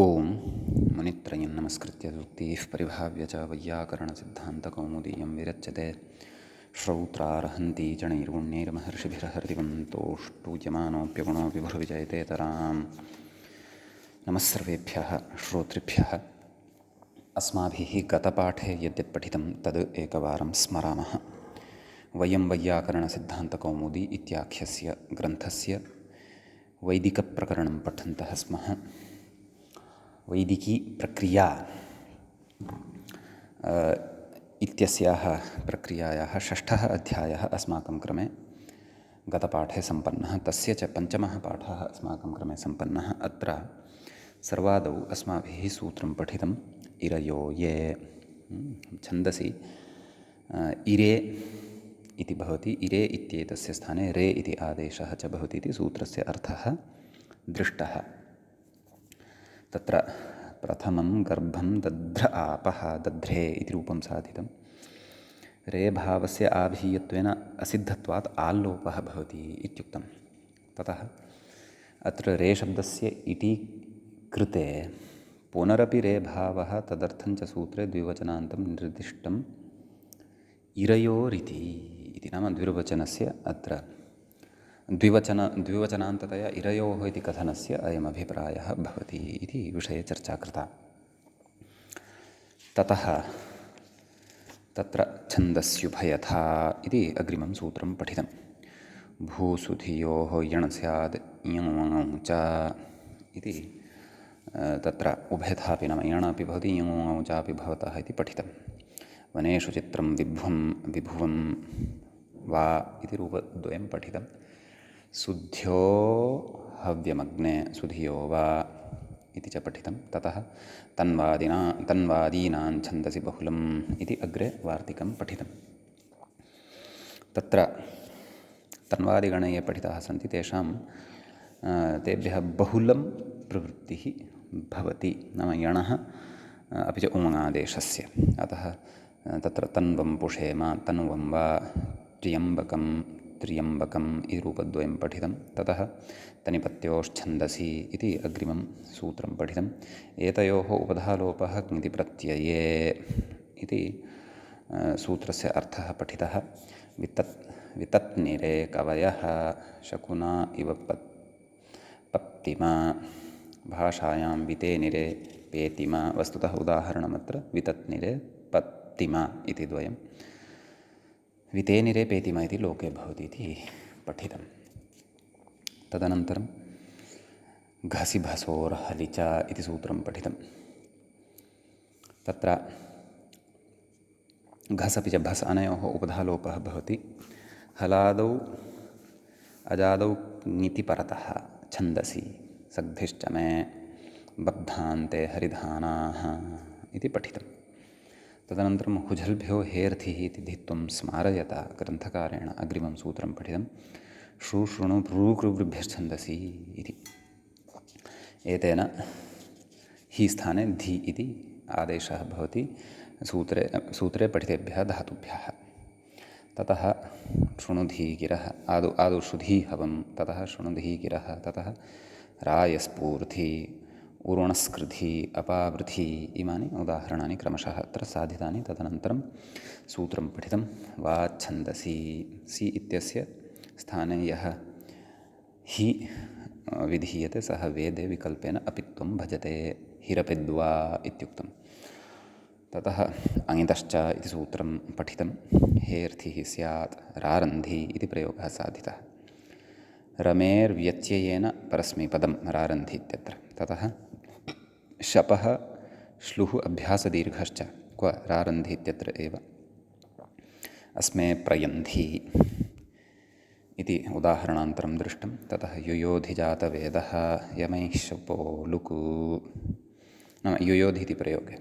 ओम मुनित्रयं नमस्कृत्य सूक्तिः परिभाव्य च वैयाकरणसिद्धान्तकौमुदीयं विरच्यते श्रौत्रार्हन्ति चणैर्गुण्यैर्महर्षिभिरहरिवन्तोष्टूयमानोऽप्यगुणो विभुर्विजयतेतराम्। नमः सर्वेभ्यः श्रोतृभ्यः। अस्माभिः गतपाठे यद्यत् पठितं तद् एकवारं स्मरामः। वयं वैयाकरणसिद्धान्तकौमुदी इत्याख्यस्य ग्रन्थस्य वैदिकप्रकरणं पठन्तः स्मः। वैदिकी प्रक्रिया इत्यस्याः प्रक्रियायाः षष्ठः अध्यायः अस्माकं क्रमे गतपाठे सम्पन्नः। तस्य च पञ्चमः पाठः अस्माकं क्रमे सम्पन्नः। अत्र सर्वादौ अस्माभिः सूत्रं पठितम् इरयो ये। छन्दसि इरे इति भवति। इरे इत्येतस्य स्थाने रे इति आदेशः च भवति इति सूत्रस्य अर्थः दृष्टः। तत्र प्रथमं गर्भं दध्र आपः दध्रे इति रूपं साधितं। रे भावस्य आभीयत्वेन असिद्धत्वात् आल्लोपः भवति इत्युक्तं। ततः अत्र रे शब्दस्य इति कृते पुनरपि रे भावः तदर्थं च सूत्रे द्विवचनान्तं निर्दिष्टम् इरयोरिति इति। नाम द्विर्वचनस्य अत्र द्विवचनान्ततया इरयोः इति कथनस्य अयमभिप्रायः भवति इति विषये चर्चा कृता। ततः तत्र छन्दस्युभयथा इति अग्रिमं सूत्रं पठितं। भूसुधियोः यण् स्याद् यङौ च इति। तत्र उभयथापि नाम यण् अपि भवति यङौ चापि भवतः इति पठितं। वनेषु चित्रं विभुवं वा इति रूपद्वयं पठितं। सुध्यो हव्यमग्ने सुधियो वा इति च पठितं। ततः तन्वादीनां छन्दसि बहुलम् इति अग्रे वार्तिकं पठितं। तत्र तन्वादिगणे ये पठिताः सन्ति तेभ्यः बहुलं प्रवृत्तिः भवति। नाम यणः अपि च उमङादेशस्य। अतः तत्र तन्वं पुषेम तनुवं वा त्र्यम्बकम् इति रूपद्वयं पठितं। ततः तनिपत्योश्छन्दसि इति अग्रिमं सूत्रं पठितम्। एतयोः उपधालोपः क्ङिति प्रत्यये इति सूत्रस्य अर्थः पठितः। वितत्निरे कवयः शकुना इव पप्तिमा। भाषायां वितेनिरे पेतिमा। वस्तुतः उदाहरणमत्र वितत्निरे पत्तिमा इति द्वयं। वितेनिरे पेतिमा इति लोके भवति इति पठितं। तदनन्तरं घसि भसोर्हलि च इति सूत्रं पठितं। तत्र घस् अपि च भस् अनयोः उपधालोपः भवति। हलादौ अजादौ ङिति परतः छन्दसि सग्धिश्च मे बद्धान्ते हरिधानाः इति पठितं। तदनन्तरं हुझल्भ्यो हेर्थिः इति धित्वं स्मारयता ग्रन्थकारेण अग्रिमं सूत्रं पठितं। श्रुणु भ्रूकृवृभ्यश्छन्दसि इति। एतेन हि स्थाने धि इति आदेशः भवति सूत्रे पठितेभ्यः धातुभ्यः। ततः शृणुधि गिरः आदौ श्रुधि हवं ततः शृणुधि गिरः ततः रायस्फूर्ति उरुणस्कृधि अपावृधि इमानि उदाहरणानि क्रमशः अत्र साधितानि। तदनन्तरं सूत्रं पठितं वाच्छन्दसि सि इत्यस्य स्थाने यः हि विधीयते सः वेदे विकल्पेन अपित्वं भजते हिरपिद्वा इत्युक्तं। ततः अङितश्च इति सूत्रं पठितं। हेर्थिः स्यात् रारन्धि इति प्रयोगः साधितः। रमेर्व्यत्ययेन परस्मैपदं रारन्धि इत्यत्र। ततः शपः श्लुः अभ्यासदीर्घश्च क्व रारन्धि इत्यत्र एव। अस्मे प्रयन्धि इति उदाहरणान्तरं दृष्टं। ततः युयोधिजातवेदः यमैः शपो लुकु नाम युयोधि इति प्रयोगे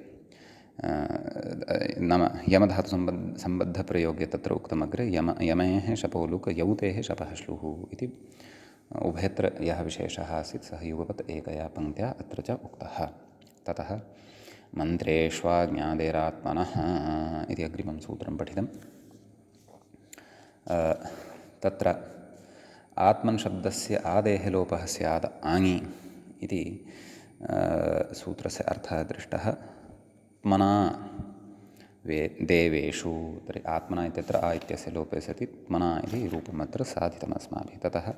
नाम यमधातुसम्बद्धप्रयोगे तत्र उक्तमग्रे यमेः शपो लुक यौतेः शपः श्लुः इति उभयत्र यः विशेषः आसीत् सः युगपत् एकया पङ्क्त्या अत्र च उक्तः। ततः मन्त्रेष्वाज्ञादेरात्मनः इति अग्रिमं सूत्रं पठितं। तत्र आत्मन् शब्दस्य आदेः लोपः स्यात् आङि इति सूत्रस्य अर्थः दृष्टः। त्मना देवेषु, तर्हि आत्मना इत्यत्र आ इत्यस्य लोपे सति त्मना इति रूपम् अत्र साधितम् अस्माभिः। ततः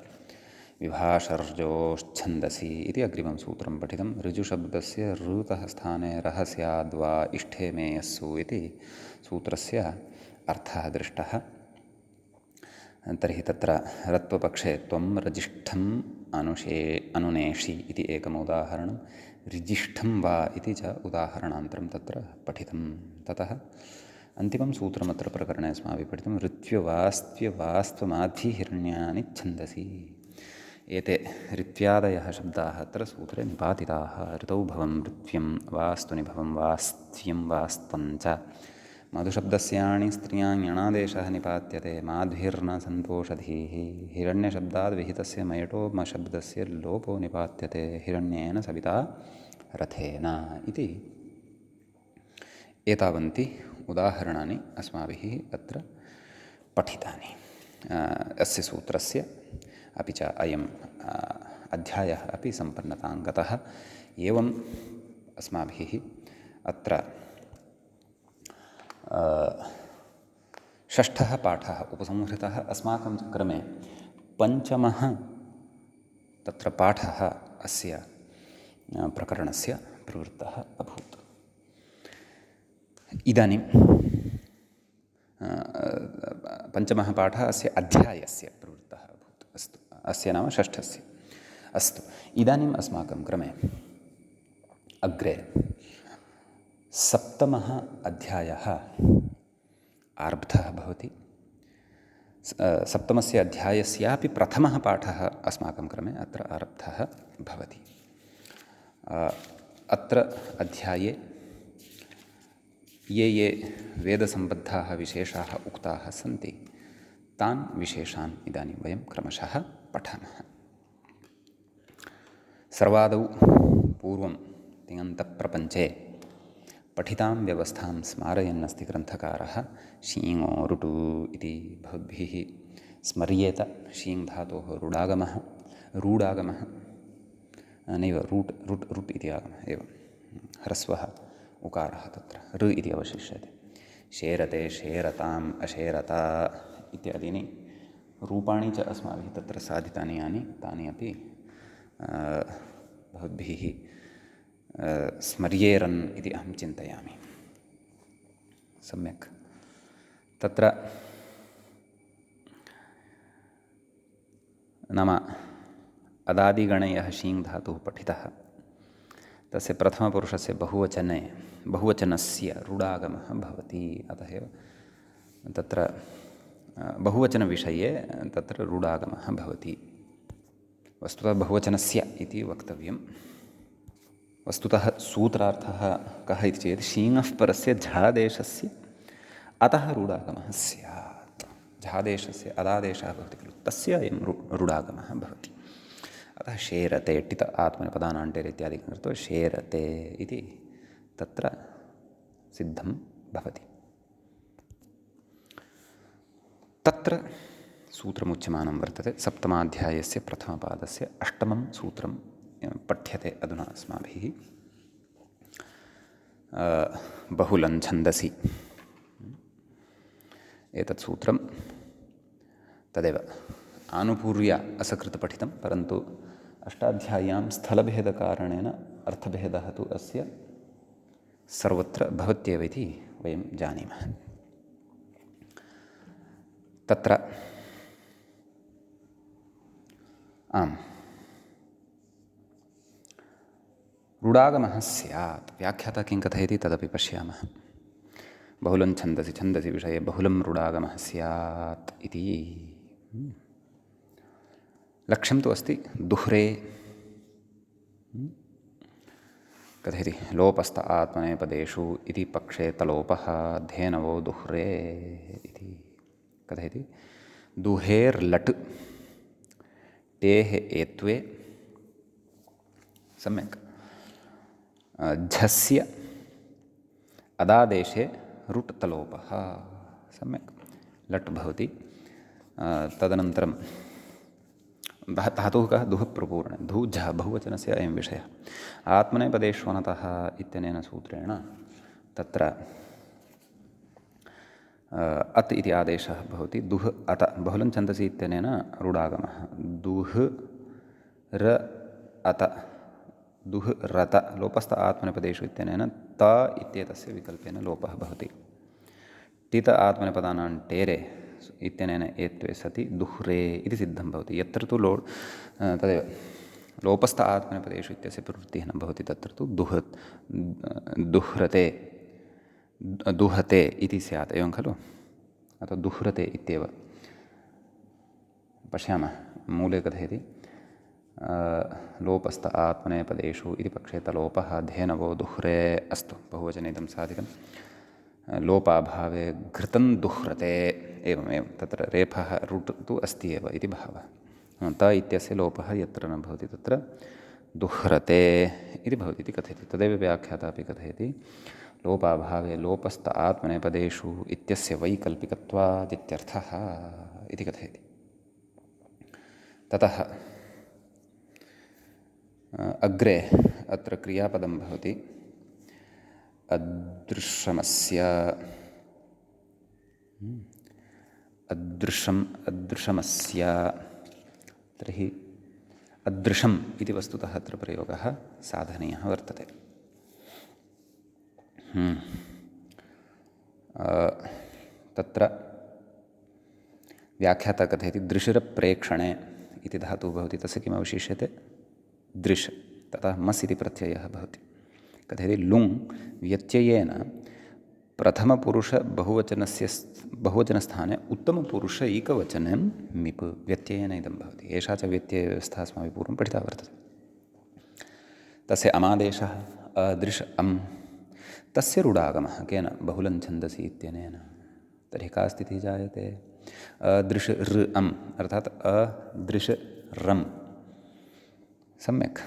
विभाषर्जोश्छन्दसि इति अग्रिमं सूत्रं पठितं। ऋजुशब्दस्य ऋतः स्थाने रः स्याद्वा इष्ठे मे यस्सु इति सूत्रस्य अर्थः दृष्टः। तर्हि तत्र रत्वपक्षे त्वं रजिष्ठम् अनुनेषि इति एकम् उदाहरणं, ऋजिष्ठं वा इति च उदाहरणान्तरं तत्र पठितं। ततः अन्तिमं सूत्रमत्र प्रकरणे अस्माभिः पठितं। ऋत्व्यवास्त्ववास्त्वमाद्धिहिरण्यानि छन्दसि। एते ऋत्व्यादयः शब्दाः अत्र सूत्रे निपातिताः। ऋतौ भवं ऋत्व्यं, वास्तु निभवं वास्त्व्यं वास्त्वञ्च। मधुशब्दस्याणि स्त्रियाण्यणादेशः निपात्यते। माध्भिर्न सन्तोषधीः। हिरण्यशब्दाद् विहितस्य मयटोमशब्दस्य लोपो निपात्यते। हिरण्येन सविता रथेन इति एतावन्ति उदाहरणानि अस्माभिः अत्र पठितानि अस्य सूत्रस्य। अपि च अयम् अध्यायः अपि सम्पन्नतां गतः। एवम् अस्माभिः अत्र षष्ठः पाठः उपसंहृतः। अस्माकं क्रमे पञ्चमः तत्र पाठः अस्य प्रकरणस्य प्रवृत्तः अभूत्। इदानीं पञ्चमः पाठः अस्य अध्यायस्य प्रवृत्तः अभूत्। अस्तु, अस्य नाम षष्ठस्य। अस्तु, इदानीम् अस्माकं क्रमे अग्रे सप्तमः अध्यायः आरब्धः भवति। सप्तमस्य अध्यायस्यापि प्रथमः पाठः अस्माकं क्रमे अत्र आरब्धः भवति। अत्र अध्याये ये वेदसम्बद्धाः विशेषाः उक्ताः सन्ति तान् विशेषान् इदानीं वयं क्रमशः पठामः। सर्वादौ पूर्वं तिङन्तप्रपञ्चे पठितां व्यवस्थां स्मारयन्नस्ति ग्रन्थकारः। शीङो रुटु इति भवद्भिः स्मर्येत। शीङ् धातोः रूडागमः नैव रुट् इति आगमः एवं ह्रस्वः उकारः तत्र ऋ इति अवशिष्यते। शेरते, शेरताम्, अशेरता इत्यादीनि रूपाणि च अस्माभिः तत्र साधितानि यानि तानि अपि भवद्भिः स्मर्येरन् इति अहं चिन्तयामि। सम्यक्। तत्र नाम अदादिगणे यः शीङ् धातुः पठितः तस्य प्रथमपुरुषस्य बहुवचनस्य रूढागमः भवति। अतः एव तत्र बहुवचनविषये तत्र रूढागमः भवति। वस्तुतः बहुवचनस्य इति वक्तव्यं। वस्तुतः सूत्रार्थः कः इति चेत् शीङः परस्य झादेशस्य अतः रूढागमः स्यात्। झादेशस्य अदादेशः भवति खलु, तस्य अयं रूढागमः भवति। अतः शेरते टित आत्मनेपदानान्टेर् इत्यादिकं कृत्वा शेरते इति तत्र सिद्धं भवति। तत्र सूत्रमुच्यमानं वर्तते। सप्तमाध्यायस्य प्रथमपादस्य अष्टमं सूत्रं पठ्यते अधुना अस्माभिः। बहुलं छन्दसि एतत् सूत्रं तदेव आनुपूर्य असकृत्पठितं, परन्तु अष्टाध्याय्यां स्थलभेदकारणेन अर्थभेदः तु अस्य सर्वत्र भवत्येव इति वयं जानीमः। तत्र रूढागमः स्यात्। व्याख्याता किं कथयति तदपि पश्यामः। बहुलं छन्दसि, छन्दसि विषये बहुलं रूढागमः स्यात् इति लक्ष्यं तु अस्ति दुह्रे। कथयति लोपस्थ आत्मनेपदेषु इति पक्षे तलोपः धेनवो दुह्रे इति कथयति। दुहेर्लट् टेः एत्वे सम्यक्। झस्य अदादेशे रुट् तलोपः सम्यक् लट् भवति। तदनन्तरं धातुः कः दुः प्रपूर्णे धू झ बहुवचनस्य अयं विषयः आत्मनेपदेष्वनतः इत्यनेन सूत्रेण तत्र अत् इति आदेशः भवति दुः अत बहुलं छन्दसि इत्यनेन रूढागमः दुः र अत दुः रत लोपस्थ आत्मनेपदेषु इत्यनेन त इत्येतस्य विकल्पेन लोपः भवति टित आत्मनेपदानां टेरे इत्यनेन एत्वे सति दुह्रे इति सिद्धं भवति यत्र तु तदेव लोपस्थ आत्मनेपदेषु इत्यस्य प्रवृत्तिः न भवति तत्र तु दुह्रते दुहते इति स्यात् एवं खलु अथवा दुह्रते इत्येव पश्यामः मूले कथयति लोपस्थ आत्मनेपदेषु इति पक्षे तलोपः धेनवो दुह्रे अस्तु बहुवचने इदं साधितं लोपाभावे घृतं दुह्रते एवमेवं तत्र रेफः रुट् तु अस्ति एव इति भावः त इत्यस्य लोपः यत्र न भवति तत्र दुह्रते इति भवति इति कथयति तदेव व्याख्याता अपि कथयति लोपाभावे लोपस्थ आत्मनेपदेषु इत्यस्य वैकल्पिकत्वादित्यर्थः इति कथयति ततः अग्रे अत्र क्रियापदं भवति अदृश्यमस्य अदृशमस्य तर्हि अदृशम् इति वस्तुतः अत्र प्रयोगः साधनीयः वर्तते तत्र व्याख्याता कथयति दृशिरप्रेक्षणे इति धातुः भवति तस्य किम् अवशिष्यते दृश् ततः मस् इति प्रत्ययः भवति कथयति लुङ् व्यत्ययेन बहुवचनस्थाने उत्तमपुरुषैकवचनं मिप् व्यत्ययेन इदं भवति एषा च व्यत्ययव्यवस्था अस्माभिः पूर्वं पठिता वर्तते तस्य अमादेशः अदृश् अम् तस्य रूढागमः केन बहुलं छन्दसि इत्यनेन तर्हि का स्थितिः जायते अदृश् ऋ अम् अर्थात् अदृश् रम् सम्यक्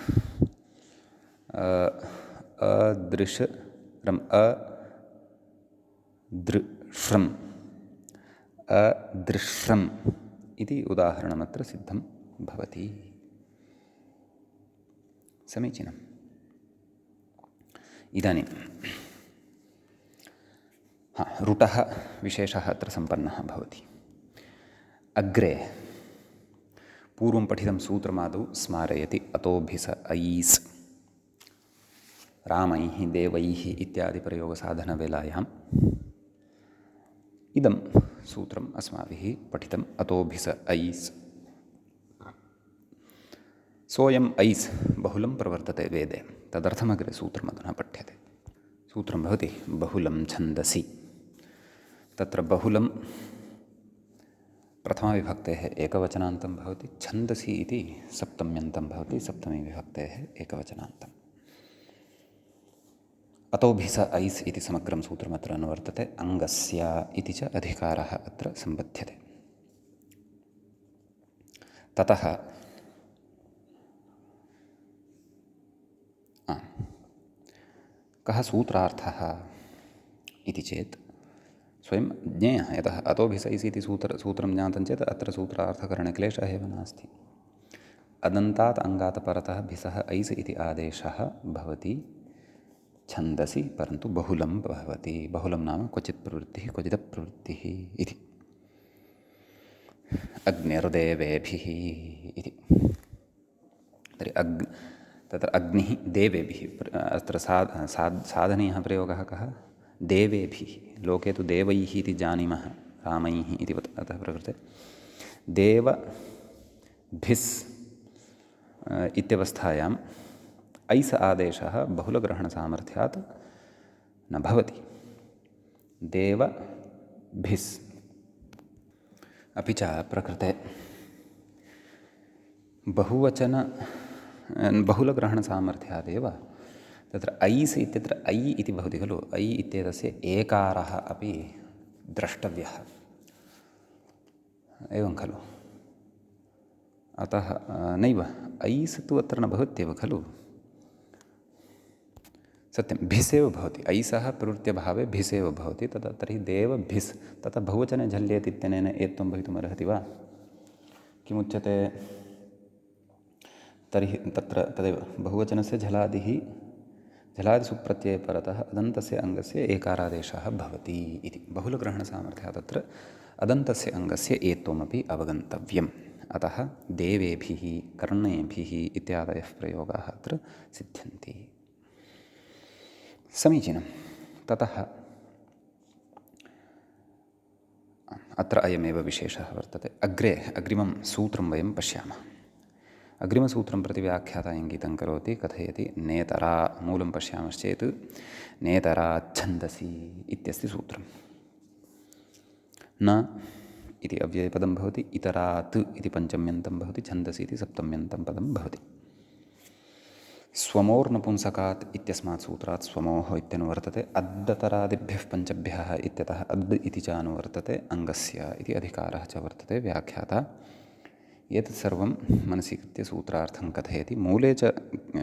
अदृश् रम् अदृश्रम् अदृश्रम् इति उदाहरणमत्र सिद्धं भवति समीचीनम् इदानीं रुटः विशेषः अत्र सम्पन्नः भवति अग्रे पूर्वं पठितं सूत्रमादौ स्मारयति अतोभिस ऐस् रामैः देवैः इत्यादि प्रयोगसाधनवेलायाम् इदं सूत्रम् अस्माभिः पठितम् अतोभिस ऐस् सोऽयम् ऐस् बहुलं प्रवर्तते वेदे तदर्थमग्रे सूत्रमधुना पठ्यते सूत्रं भवति बहुलं छन्दसि तत्र बहुलं प्रथमाविभक्तेः एकवचनान्तं भवति छन्दसि इति सप्तम्यन्तं भवति सप्तमी विभक्तेः एकवचनान्तम् अतोभिस ऐस् इति समग्रं सूत्रमत्र अनुवर्तते अङ्गस्य इति च अधिकारः अत्र सम्बध्यते ततः कः सूत्रार्थः इति चेत् स्वयं ज्ञेयः यतः अतोभिस ऐस् इति सूत्रं ज्ञातं चेत् अत्र सूत्रार्थकरणे क्लेशः एव नास्ति अदन्तात् अङ्गात् परतः भिसः ऐस् इति आदेशः भवति छन्दसि परन्तु बहुलं भवति बहुलं नाम क्वचित् प्रवृत्तिः क्वचिदप्रवृत्तिः इति अग्निर्देवेभिः इति तर्हि तत्र अग्निः देवेभिः अत्र साधनीयः प्रयोगः कः देवेभिः लोके तु देवैः इति जानीमः रामैः इति अतः प्रकृते देवभिस् इत्यवस्थायाम् ऐस् आदेशः बहुलग्रहणसामर्थ्यात् न भवति देवभिस् अपि च प्रकृते बहुलग्रहणसामर्थ्यादेव तत्र ऐस् इत्यत्र ऐ इति भवति खलु ऐ इत्येतस्य एकारः अपि द्रष्टव्यः एवं खलु अतः नैव ऐस् तु अत्र न भवत्येव खलु सत्यं भिसेव भवति ऐसः प्रवृत्त्यभावे भिसेव भवति तदा तर्हि देवभिस् तथा बहुवचने झल्येत् इत्यनेन एत्वं भवितुमर्हति वा किमुच्यते तर्हि तत्र तदेव बहुवचनस्य झलादिसुप्रत्यये परतः अदन्तस्य अङ्गस्य एकारादेशः भवति इति बहुलग्रहणसामर्थ्यात् तत्र अदन्तस्य अङ्गस्य एत्वमपि अवगन्तव्यम्। अतः देवेभिः कर्णेभिः इत्यादयः प्रयोगाः अत्र सिद्ध्यन्ति। समीचीनं। ततः अत्र अयमेव विशेषः वर्तते। अग्रिमं सूत्रं वयं पश्यामः। अग्रिमसूत्रं प्रति व्याख्याता इङ्गितं करोति, कथयति नेतरा। मूलं पश्यामश्चेत् नेतरा छन्दसि इत्यस्ति सूत्रं। न इति अव्ययपदं भवति, इतरात् इति पञ्चम्यन्तं भवति, छन्दसि इति सप्तम्यन्तं पदं भवति। स्वमोर्नपुंसकात् इत्यस्मात् सूत्रात् स्वमोः इत्यनुवर्तते। अद्दतरादिभ्यः पञ्चभ्यः इत्यतः अद् इति च अनुवर्तते। अङ्गस्य इति अधिकारः च वर्तते। व्याख्याता एतत् सर्वं मनसि कृत्य सूत्रार्थं कथयति। मूले च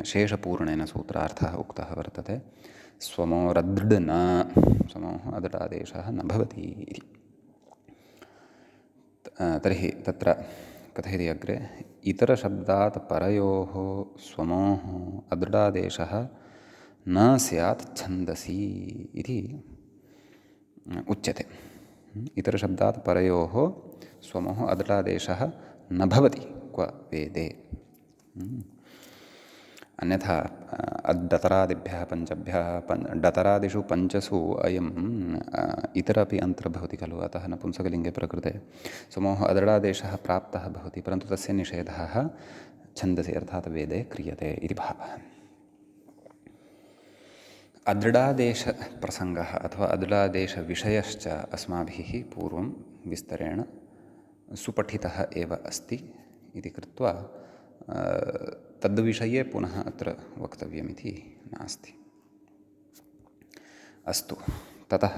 शेषपूर्णेन सूत्रार्थः उक्तः वर्तते। स्वमोरदृड् न, स्वमोः अदडादेशः न भवति इति। तर्हि तत्र कथयति अग्रे, इतरशब्दात् परयोः स्वमोः अदृडादेशः न स्यात् छन्दसि इति उच्यते। इतरशब्दात् परयोः स्वमोः अदृडादेशः न भवति क्व वेदे। अन्यथा अद्दतरादिभ्यः पञ्चभ्यः डतरादिषु पञ्चसु अयम् इतर अपि अन्तर्भवति खलु। अतः नपुंसकलिङ्गे प्रकृते स्वमोः अदृडादेशः प्राप्तः भवति, परन्तु तस्य निषेधः छन्दसि अर्थात् वेदे क्रियते इति भावः। अदृडादेशप्रसङ्गः अथवा अदृडादेशविषयश्च अस्माभिः पूर्वं विस्तरेण सुपठितः एव अस्ति इति कृत्वा तद्विषये पुनः अत्र वक्तव्यमिति नास्ति। अस्तु, ततः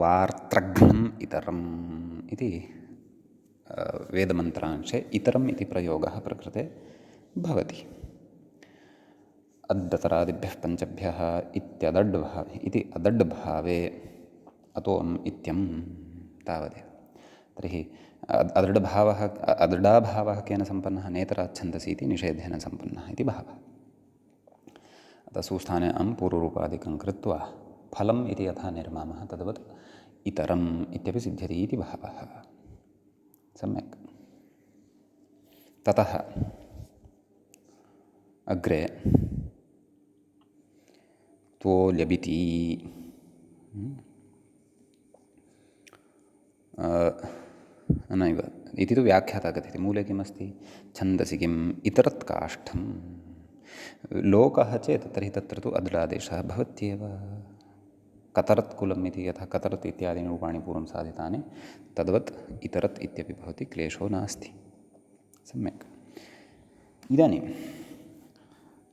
वार्त्रघ्नम् इतरम् इति वेदमन्त्रांशे इतरम् इति प्रयोगः प्रकृते भवति। अद्दतरादिभ्यः पञ्चभ्यः इति अदड्भावे अतोम् इत्यं तावदेव। तर्हि अदृडाभावः केन सम्पन्नः? नेतराच्छन्दसि इति निषेधेन सम्पन्नः इति भावः। अतः सुस्थाने पूर्वरूपादिकं कृत्वा फलम् इति यथा निर्मामः तद्वत् इतरम् इत्यपि सिद्ध्यति इति भावः। सम्यक्। ततः अग्रे त्वोल्यबिति नैव इति तु व्याख्याता कथयति। मूले किमस्ति? छन्दसि किम् इतरत् काष्ठं। लोकः चेत् तर्हि तत्र तु अदृडादेशः भवत्येव। कतरत् कुलम् इति यथा कतरत् इत्यादीनि रूपाणि पूर्वं साधितानि तद्वत् इतरत् इत्यपि भवति, क्लेशो नास्ति। सम्यक्। इदानीं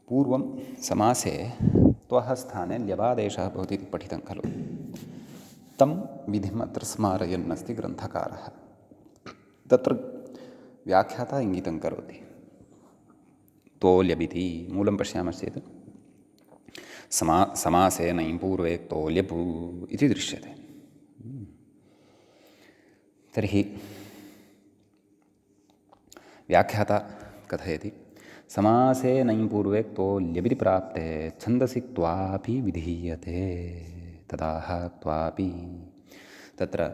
पूर्वं समासे त्वः स्थाने ल्यबादेशः भवति इति पठितं खलु। तं विधिम् अत्र स्मारयन्नस्ति ग्रन्थकारः। तत्र व्याख्याता इङ्गितं करोति। तोल्यबिति मूलं पश्यामश्चेत् समासे नञ् पूर्वे तोल्यपु इति दृश्यते। तर्हि व्याख्याता कथयति समासे नञ् पूर्वे तोल्यबिति प्राप्ते छन्दसि त्वापि विधीयते तदाह त्वापि। तत्र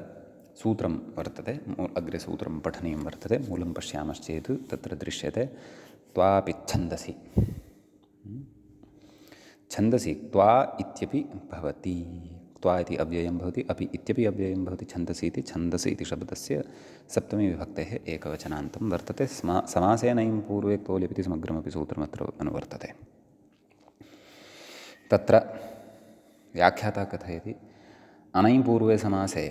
सूत्रं वर्तते, अग्रे सूत्रं पठनीयं वर्तते। मूलं पश्यामश्चेत् तत्र दृश्यते त्वापि छन्दसि। छन्दसि त्वा इत्यपि भवति। त्वा इति अव्ययं भवति, अपि इत्यपि अव्ययं भवति। छन्दसि इति छन्दसि इति शब्दस्य सप्तमी विभक्तेः एकवचनान्तं वर्तते। समासेनैं पूर्वे तोल्यपिति समग्रमपि सूत्रमत्र अनुवर्तते। तत्र व्याख्याता कथयति अनैं पूर्वे समासे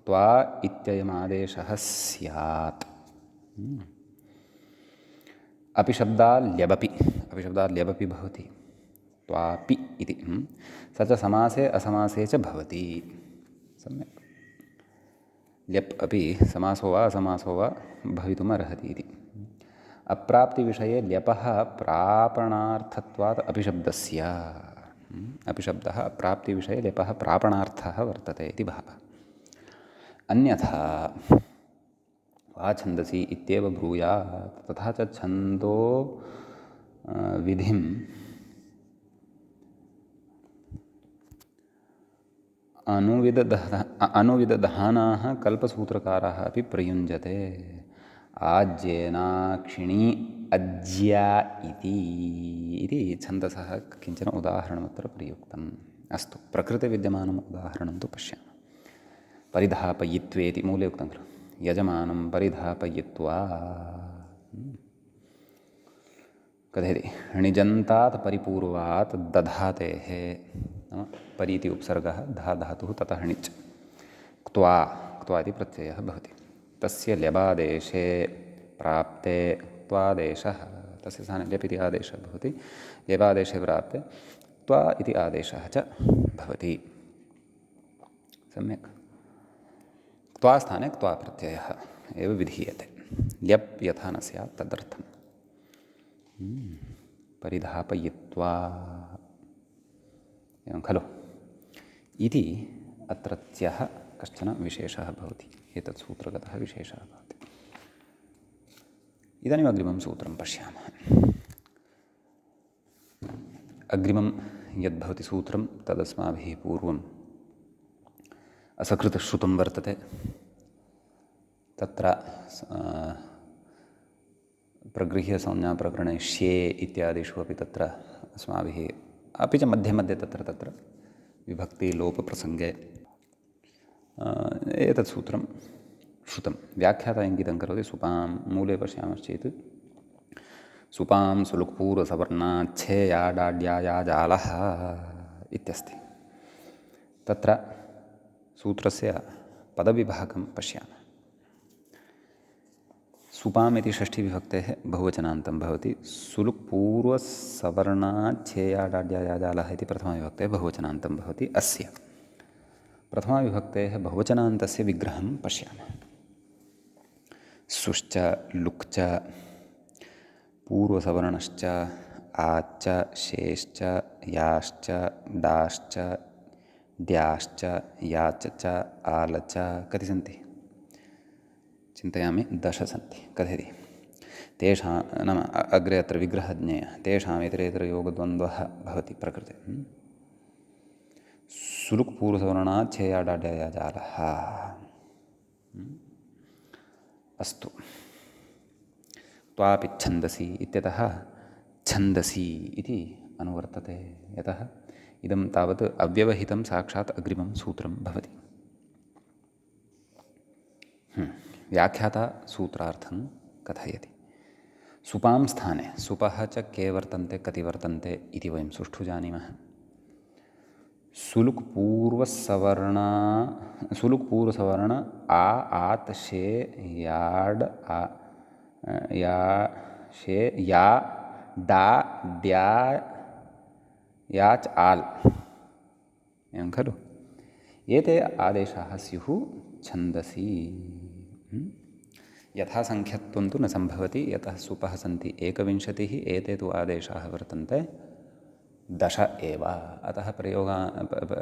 त्वा इत्ययमादेशः स्यात्। अपि शब्दाल्यबपि भवति त्वापि इति। स च समासे असमासे च भवति। सम्यक्। ल्यप् अपि समासो वा असमासो वा भवितुमर्हति इति। अप्राप्तिविषये ल्यपः प्रापणार्थत्वात् अपिशब्दस्य। अपिशब्दः अप्राप्तिविषये ल्यपः प्रापणार्थः वर्तते इति भावः। अन्यथा वा छन्दसि इत्येव ब्रूयात्। तथा च छन्दो विधिम् अनुविदधानाः कल्पसूत्रकाराः अपि प्रयुञ्जते। आज्येनाक्षिणी अज्या इति छन्दसः किञ्चन उदाहरणमत्र प्रयुक्तम्। अस्तु, प्रकृते विद्यमानम् उदाहरणं तु पश्यामः। परिधापयित्वेति मूले उक्तं खलु, यजमानं परिधापयित्वा कथयति णिजन्तात् परिपूर्वात् दधातेः, नाम परि इति उपसर्गः, धा धातुः, ततः णिच्, क्त्वा इति प्रत्ययः भवति। तस्य ल्यबादेशे प्राप्ते क्त्वादेशः, तस्य स्थाने ल्यप् इति आदेशः भवति, ल्यबादेशे प्राप्ते क्त्वा इति आदेशः च भवति। सम्यक्। क्त्वा स्थाने क्त्वा प्रत्ययः एव विधीयते। ल्यप् यथा न स्यात् तदर्थम्। परिधापयित्वा एवं खलु इति अत्रत्यः कश्चन विशेषः भवति। एतत् सूत्रगतः विशेषः भवति। इदानीम् अग्रिमं सूत्रं पश्यामः। अग्रिमं यद्भवति सूत्रं तदस्माभिः पूर्वम् असकृतश्रुतं वर्तते। तत्र प्रगृह्यसंज्ञाप्रकरणे श्ये इत्यादिषु अपि तत्र अस्माभिः, अपि च मध्ये मध्ये तत्र विभक्तिलोपप्रसङ्गे एतत् सूत्रं श्रुतं। व्याख्याता इङ्गितं करोति सुपां। मूले पश्यामश्चेत् सुपां सुलुक्पूर्वसवर्णाच्छेयाडाड्यायाजालः इत्यस्ति। तत्र सूत्रस्य पदविभागं पश्यामः। सुपाम् इति षष्ठीविभक्तेः बहुवचनान्तं भवति। सुलुक्पूर्वसवर्णाच्छेयाडाड्यायाजालः इति प्रथमाविभक्तेः बहुवचनान्तं भवति। अस्य प्रथमाविभक्तेः बहुवचनान्तस्य विग्रहं पश्यामः। सुश्च लुक्च पूर्वसवर्णश्च आच्च शेश्च याश्च डाश्च ड्याश्च याच च आल च कति सन्ति? चिन्तयामि, 10 सन्ति। कथयति तेषां, नाम अग्रे अत्र विग्रहज्ञेयः, तेषाम् इतरेतरयोगद्वन्द्वः भवति प्रकृते। सुलुक्पूर्वसवर्णात् छेयाडाड्यायाजालः। अस्तु, त्वापि छन्दसि इत्यतः छन्दसि इति अनुवर्तते। यतः इदं तावत् अव्यवहितं साक्षात् अग्रिमं सूत्रं भवति। व्याख्याता सूत्रार्थं कथयति। सुपां स्थाने सुपः च के वर्तन्ते, कति वर्तन्ते इति वयं सुष्ठु जानीमः। सुलुक्पूर्वसवर्ण आ आत् शे याड् या शे या डा ड्या याच् आल्, एवं खलु। एते आदेशाः स्युः छन्दसि। यथासङ्ख्यत्वं तु न सम्भवति, यतः सुपः सन्ति 21, एते तु आदेशाः वर्तन्ते 10 एव। अतः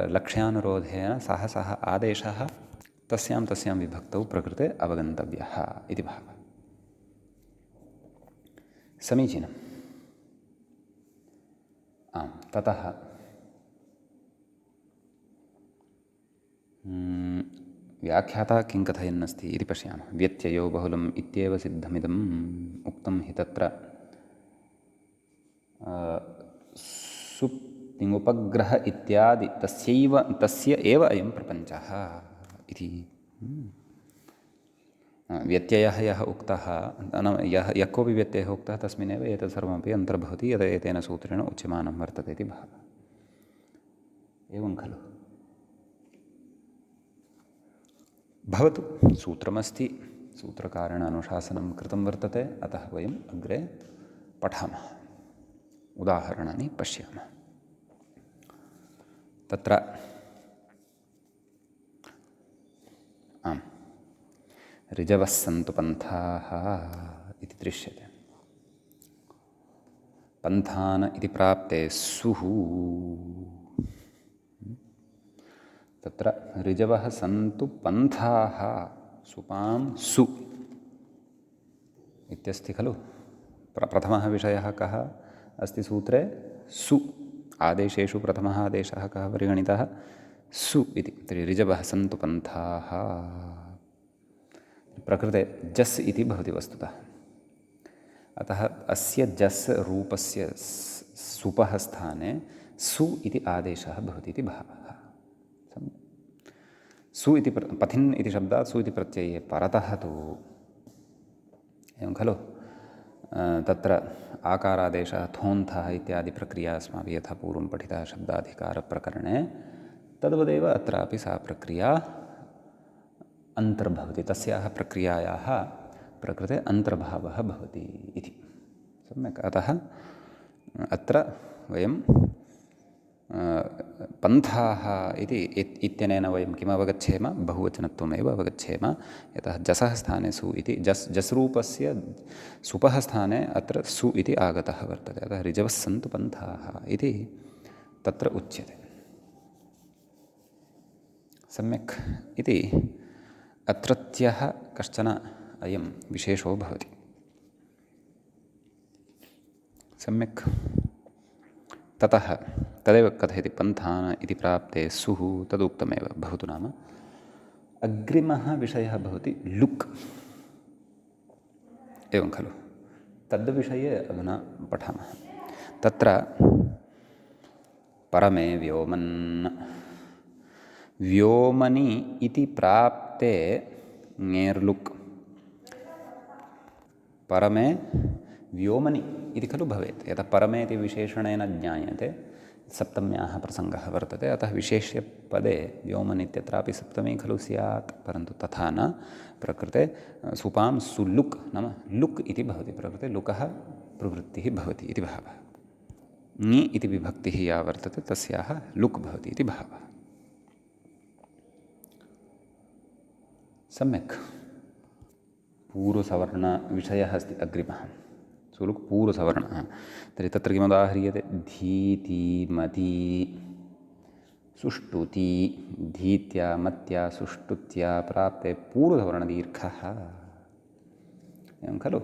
लक्ष्यानुरोधेन सः आदेशः तस्यां विभक्तौ प्रकृते अवगन्तव्यः इति भावः। समीचीनम्। आम्, ततः व्याख्याता किं कथयन्नस्ति इति पश्यामः। व्यत्ययो बहुलम् इत्येव सिद्धमिदम् उक्तं हि तत्र उपग्रह इत्यादि तस्य एव अयं प्रपञ्चः इति। व्यत्ययः यः उक्तः, नाम यः कोऽपि व्यत्ययः उक्तः तस्मिन्नेव एतत् सर्वमपि अन्तर्भवति, यद् एतेन सूत्रेण उच्यमानं वर्तते इति भावः। एवं खलु। भवतु, सूत्रमस्ति, सूत्रकारेण अनुशासनं कृतं वर्तते, अतः वयम् अग्रे पठामः, उदाहरणानि पश्यामः। तत्र आम्, ऋजवः सन्तु पन्थाः इति दृश्यते। पन्थान इति प्राप्ते सुः, तत्र ऋजवः सन्तु पन्थाः, सुपां सु इत्यस्ति खलु। प्रथमः विषयः कः अस्ति सूत्रे? सु। आदेशेषु प्रथमः आदेशः कः परिगणितः? सु इति। तर्हि ऋजवः सन्तु पन्थाः। प्रकृते जस् इति भवति वस्तुतः। अतः अस्य जस् रूपस्य सुपः स्थाने सु इति आदेशः भवति इति भावः। सु इति पथिन् इति शब्दात् सु इति प्रत्यये परतः तु एवं खलु। तत्र आकारादेशः थोन्थः इत्यादि प्रक्रिया अस्माभिः यथा पूर्वं पठिता शब्दाधिकारप्रकरणे तद्वदेव अत्रापि सा प्रक्रिया अन्तर्भवति। तस्याः प्रक्रियायाः प्रकृते अन्तर्भावः भवति इति। सम्यक्। अतः अत्र वयं पन्थाः इति इत्यनेन वयं किम् अवगच्छेम? बहुवचनत्वमेव अवगच्छेम। यतः जसः स्थाने सु इति जस् रूपस्य सुपः स्थाने अत्र सु इति आगतः वर्तते। अतः ऋजवः सन्तु पन्थाः इति तत्र उच्यते। सम्यक्। इति अत्रत्यः कश्चन अयं विशेषो भवति। सम्यक्। ततः तदेव कथयति पन्थान इति प्राप्ते सुः तदुक्तमेव भवतु। नाम अग्रिमः विषयः भवति लुक्। एवं खलु। तद्विषये अधुना पठामः। तत्र परमे व्योमन् व्योमनि इति प्राप्ते ङेर्लुक् परमे व्योमनि इति खलु भवेत्। यतः परमे इति विशेषणेन ज्ञायते सप्तम्याः प्रसङ्गः वर्तते। अतः विशेष्यपदे व्योमन् इत्यत्रापि सप्तमी खलु स्यात्। परन्तु तथा न। प्रकृते सुपां सुलुक् नाम लुक् इति भवति। प्रकृते लुकः प्रवृत्तिः भवति इति भावः। ङि इति विभक्तिः या वर्तते तस्याः लुक् भवति इति भावः। सम्यक्। पूर्वसवर्णविषयः अस्ति अग्रिमः। सुलुक् पूर्वसवर्णः। तर्हि तत्र किमुदाह्रियते? धीति मति सुष्टुति। धीत्या मत्या सुष्टुत्या प्राप्ते पूर्वसवर्णदीर्घः। एवं खलु।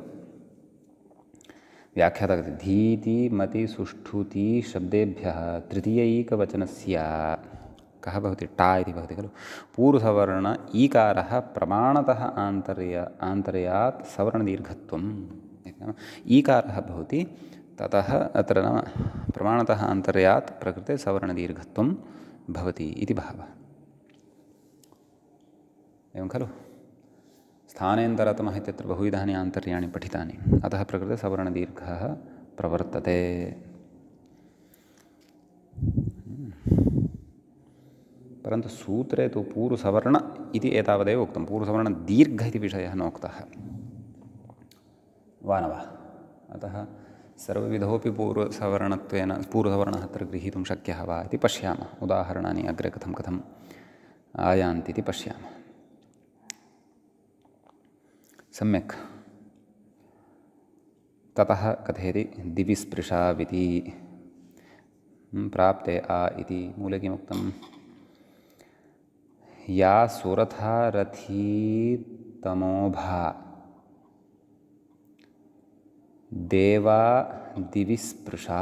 व्याख्याता कथयति धीति मति सुष्ठुति शब्देभ्यः तृतीयैकवचनस्य कः भवति? टा इति भवति खलु। पूर्वसवर्ण ईकारः प्रमाणतः आन्तर्यात् सवर्णदीर्घत्वम्। ईकारः भवति ततः अत्र नाम प्रमाणतः आन्तर्यात् प्रकृते सवर्णदीर्घत्वं भवति इति भावः। एवं खलु। स्थानेन्तरतमः इत्यत्र बहुविधानि आन्तर्याणि पठितानि। अतः प्रकृते सवर्णदीर्घः प्रवर्तते। परन्तु सूत्रे तु पूर्वसवर्ण इति एतावदेव उक्तं। पूर्वसवर्णदीर्घ इति विषयः नोक्तः वा न वा। अतः सर्वविधोपि पूर्वसवर्णः अत्र गृहीतुं शक्यः वा इति पश्यामः। उदाहरणानि अग्रे कथम् आयान्ति इति पश्यामः। सम्यक्। ततः कथयति दिवि स्पृशाविति प्राप्ते आ इति मूले किमुक्तं? या सुरथा रथी तमोभा देवा दिवि स्पृशा।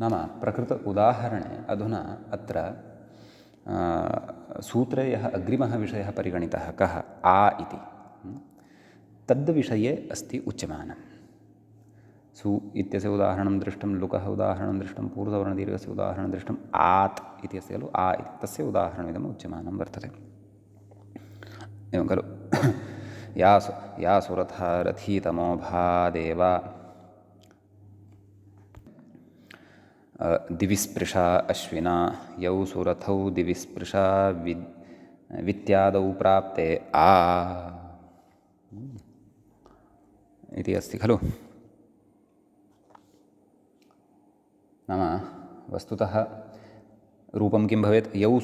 नाम प्रकृत उदाहरणे अधुना अत्र सूत्रे यः अग्रिमः विषयः परिगणितः कः? आ इति। तद्विषये अस्ति उच्यमानम्। सु इत्यस्य उदाहरणं दृष्टं, लुकः उदाहरणं दृष्टं, पूर्वसवर्णदीर्घस्य उदाहरणं दृष्टम्, आत् इति अस्ति खलु। आ इति तस्य उदाहरणमिदम् उच्यमानं वर्तते। एवं खलु। या सुरथा रथी तमोभा देवा दिविस्पृशा अश्विना यौ सुरथौ दिविस्पृशा वित्यादौ प्राप्ते आ इति अस्ति खलु। नाम वस्तुतः रूपं किं भवेत्? यौ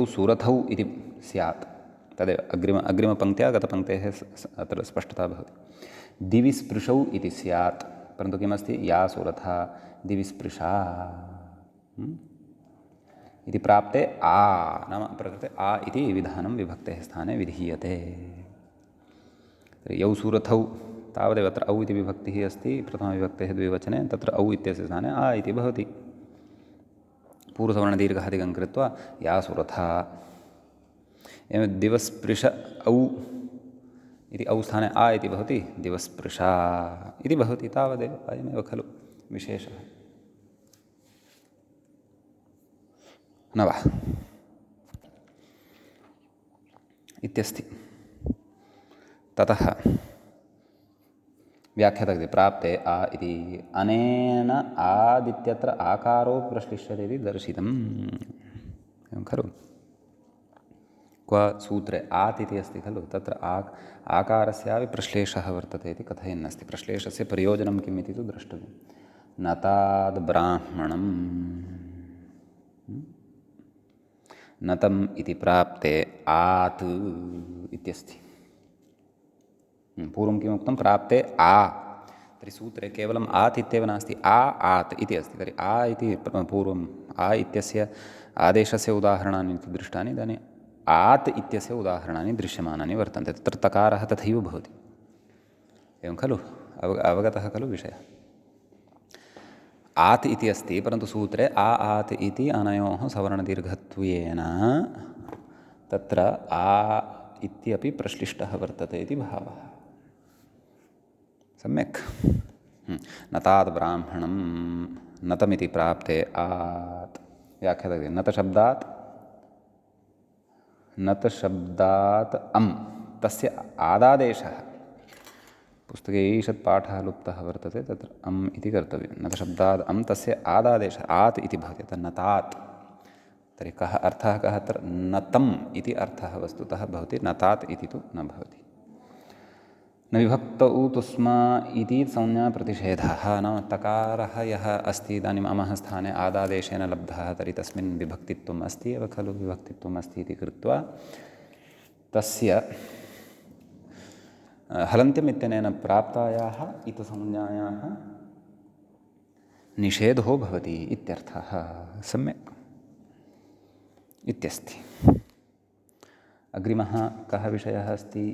सुरथौ इति स्यात्। तदेव अग्रिमपङ्क्त्या गतपङ्क्तेः अत्र स्पष्टता भवति। दिवि स्पृशौ इति स्यात्। परन्तु किमस्ति? या सुरथा दिवि स्पृशा। इति प्राप्ते आ नाम प्रकृते आ इति विधानं विभक्तेः स्थाने विधीयते। तर्हि यौ सुरथौ तावदेव अत्र औ इति विभक्तिः अस्ति प्रथमविभक्तेः द्विवचने, तत्र औ इत्यस्य स्थाने आ इति भवति। पूर्वसवर्णदीर्घादिकं कृत्वा या सुरथा, एवं दिवस्पृश औ इति औ स्थाने आ इति भवति, दिवस्पृशा इति भवति, तावदेव। अयमेव खलु विशेषः। न वा इत्यस्ति। ततः व्याख्यातः प्राप्ते आ इति अनेन आदित्यत्र आकारो प्रश्लिष्यते इति दर्शितम्। एवं खलु। क्व सूत्रे आत् इति अस्ति खलु, तत्र आकारस्यापि प्रश्लेषः वर्तते इति कथयन्नस्ति। प्रश्लेषस्य प्रयोजनं किम् इति तु द्रष्टव्यं। न ताद् ब्राह्मणं नतम् इति प्राप्ते आत् इत्यस्ति। पूर्वं किमुक्तं, प्राप्ते आ। तर्हि सूत्रे केवलम् आत् इत्येव नास्ति, आ आत् इति अस्ति। तर्हि आ इति पूर्वम् आ इत्यस्य आदेशस्य उदाहरणानि दृष्टानि, इदानीम् आत् इत्यस्य उदाहरणानि दृश्यमानानि वर्तन्ते। तत्र तकारः तथैव भवति। एवं खलु, अवगतः खलु विषयः। आत् इति अस्ति, परन्तु सूत्रे आ आत् इति अनयोः सवर्णदीर्घत्वेन तत्र आ इत्यपि प्रश्लिष्टः वर्तते इति भावः। सम्यक्। न ताद् ब्राह्मणं नतमिति प्राप्ते आत्। व्याख्यातः नतशब्दात् अम्, तस्य आदादेशः। पुस्तके ईषत् पाठः लुप्तः वर्तते, तत्र अम् इति कर्तव्यं। नतशब्दात् अम् तस्य आदादेशः आत् इति भवति, तत् नतात्। तर्हि कः अर्थः कः अत्र? नतम् इति अर्थः वस्तुतः भवति, नतात् इति तु न भवति। न विभक्तौ तुस्मा इति संज्ञाप्रतिषेधः। नाम तकारः यः अस्ति इदानीम् अमः स्थाने आदादेशेन लब्धः, तर्हि तस्मिन् विभक्तित्वम् अस्ति एव खलु, विभक्तित्वम् अस्ति इति कृत्वा तस्य हलन्त्यम् इत्यनेन प्राप्तायाः इतसंज्ञायाः निषेधो भवति इत्यर्थः। सम्यक् इत्यस्ति। अग्रिमः कः विषयः अस्ति?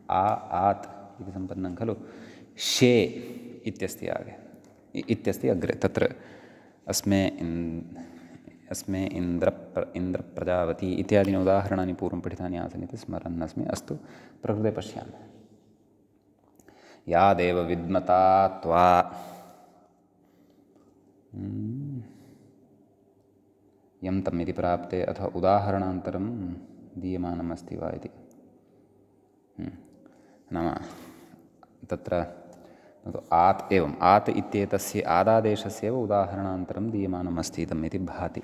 आ आत् इति सम्पन्नं खलु। शे इत्यस्ति आगे, इत्यस्ति अग्रे। तत्र अस्मे इन्द्रप्रजावती इत्यादीनि उदाहरणानि पूर्वं पठितानि आसन् इति स्मरन् अस्मि। अस्तु, प्रकृते पश्यामः। या देव विद्मता त्वा, यं तम् इति प्राप्ते अथवा उदाहरणान्तरं दीयमानम् अस्ति वा इति। नाम तत्र आत् एवम् आत् इत्येतस्य आदादेशस्य एव उदाहरणान्तरं दीयमानम् अस्ति इदम् इति भाति।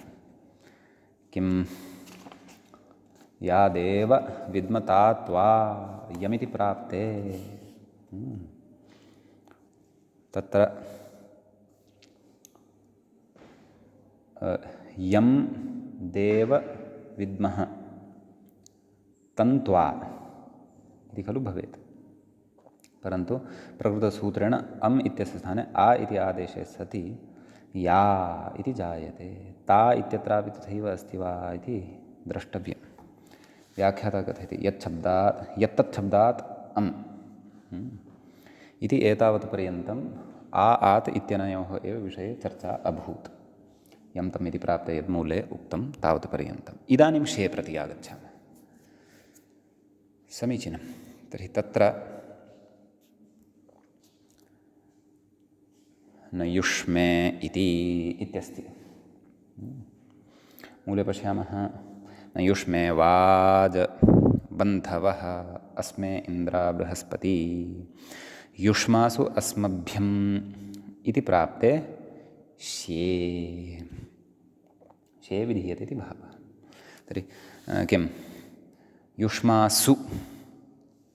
किं? या देव विद्मता त्वा यमिति प्राप्ते, तत्र यं देव विद्मः तन्त्वा इति खलु भवेत्। परन्तु प्रकृतसूत्रेण अम् इत्यस्य स्थाने आ इति आदेशे सति या इति जायते। ता इत्यत्रापि तथैव अस्ति वा इति द्रष्टव्यं। व्याख्याता कथयति यत्तत् शब्दात् अम् इति एतावत् पर्यन्तम् आ आत् इत्यनयोः एव विषये चर्चा अभूत्। यं तम् इति प्राप्ते यद्मूले उक्तं तावत् पर्यन्तम्। इदानीं शे प्रति आगच्छामः। समीचीनं। तर्हि तत्र न युष्मे इति इत्यस्ति। मूले पश्यामः। न युष्मे वाज बन्धवः अस्मे इन्द्रा बृहस्पति युष्मासु अस्मभ्यम् इति प्राप्ते शे विधीयते इति भावः। तर्हि किं? युष्मासु,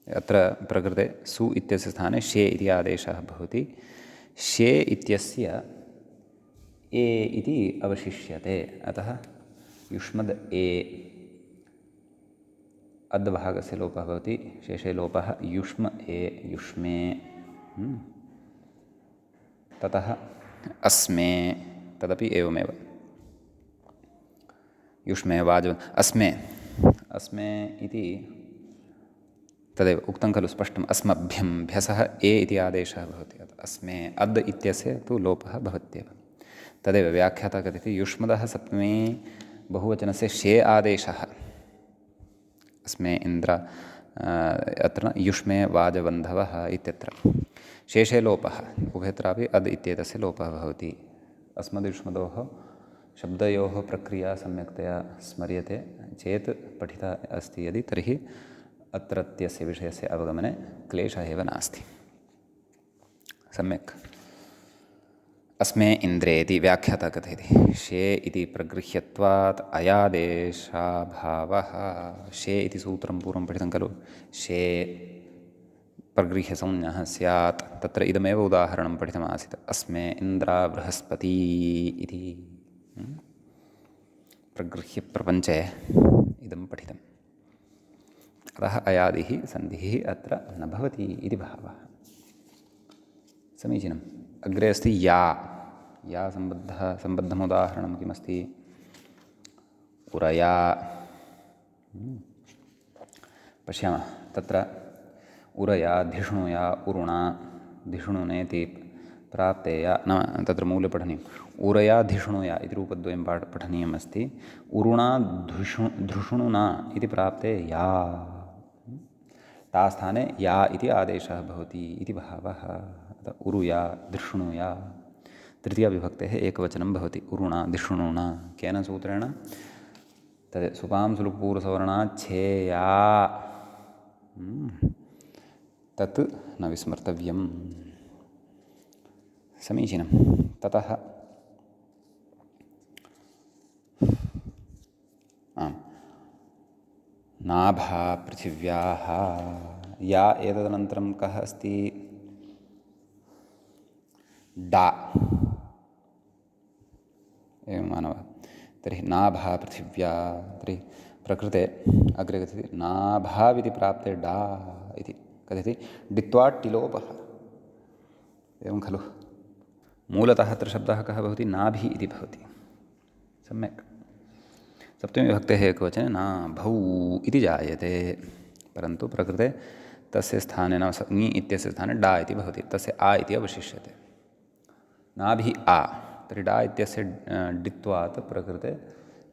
अत्र प्रकृते सु इत्यस्य स्थाने शे इति आदेशः भवति। शे इत्यस्य ए इति अवशिष्यते, अतः युष्मद् ए अद्भागस्य लोपः भवति, शेषे लोपः। युष्म ए युष्मे, ततः अस्मे, तदपि एवमेव। युष्मे वाज अस्मे अस्मे इति तदेव उक्तं खलु स्पष्टम् अस्मभ्यं भ्यसः ए इति आदेशः भवति अस्मे अद् इत्यस्य तु लोपः भवत्येव तदेव व्याख्याता कथयति युष्मदः सप्तमी बहुवचनस्य शे आदेशः अस्मे इन्द्र अत्र युष्मे वाजबन्धवः इत्यत्र शेषे लोपः उभयत्रापि अद् इत्येतस्य लोपः भवति अस्मद्युष्मदोः शब्दयोः प्रक्रिया सम्यक्तया स्मर्यते चेत् पठिता अस्ति यदि तर्हि अत्रत्यस्य विषयस्य अवगमने क्लेशः एव नास्ति सम्यक् अस्मे इन्द्रे इति व्याख्याता कथयति शे इति प्रगृह्यत्वात् अयादेशाभावः शे इति सूत्रं पूर्वं पठितं खलु शे प्रगृह्यसंज्ञः स्यात् तत्र इदमेव उदाहरणं पठितमासीत् अस्मे इन्द्रा बृहस्पती इति प्रगृह्यप्रपञ्चे इदं पठितम् अतः अयादिः सन्धिः अत्र न भवति इति भावः समीचीनम् अग्रे अस्ति या सम्बद्धमुदाहरणं किमस्ति उरया पश्यामः तत्र उरया धिष्णुया उरुणा धिष्णुनेति प्राप्तेया न तत्र मूले पठनीयम् उरया धिष्णुया इति रूपद्वयं पठनीयम् अस्ति उरुणा धृष्णुना इति प्राप्ते या तास्थाने या इति आदेशः भवति इति भावः उरुया धृष्णुया तृतीयाविभक्तेः एकवचनं भवति उरुणा धिष्णुना केन सूत्रेण तद् सुपां सुलुपूर्वसवर्णात् छेया तत् न विस्मर्तव्यम् समीचीनं ततः नाभा पृथिव्याः या एतदनन्तरं कः अस्ति डा एवं मानव तर्हि नाभा पृथिव्या तर्हि प्रकृते अग्रे कथयति नाभाविति प्राप्ते डा इति कथयति डित्वा टिलोपः एवं खलु मूलतः अत्र शब्दः कः भवति नाभि इति भवति सम्यक् सप्तमीविभक्तेः एकवचने नाभौ इति जायते परन्तु प्रकृते तस्य स्थाने नाम ङि इत्यस्य स्थाने डा इति भवति तस्य आ इति अवशिष्यते नाभि आ तर्हि डा इत्यस्य डित्वात् प्रकृते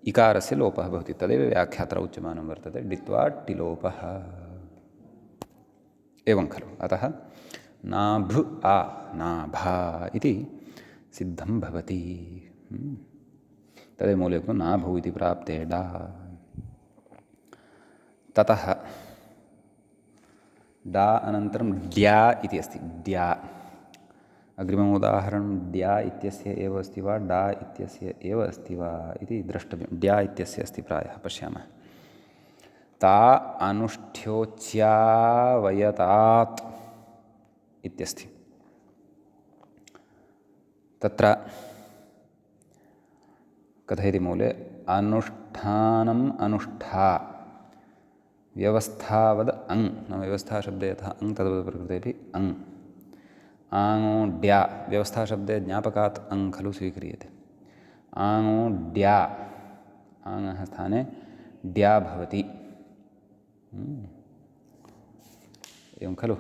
इकारस्य लोपः भवति तदेव व्याख्यात्र उच्यमानं वर्तते डित्वा टिलोपः एवं खलु अतः नाभृ आ नाभा इति सिद्धं भवति तदेव मूले उक्तं नाभौ इति प्राप्ते डा ततः डा अनन्तरं ड्या इति अस्ति ड्या अग्रिमम् उदाहरणं ड्या इत्यस्य एव अस्ति वा डा इत्यस्य एव अस्ति वा इति द्रष्टव्यं ड्या इत्यस्य अस्ति प्रायः पश्यामः ता अनुष्ठ्योच्यावयतात् इत्यस्ति तत्र कथयति मूले अनुष्ठानम् अनुष्ठा व्यवस्थावद् अङ् नाम व्यवस्थाशब्दे यथा अङ् तद्वत् प्रकृतेपि अङ् आङो ड्या व्यवस्थाशब्दे ज्ञापकात् अङ् खलु स्वीक्रियते आङो ड्या आङः स्थाने ड्या भवति एवं खलु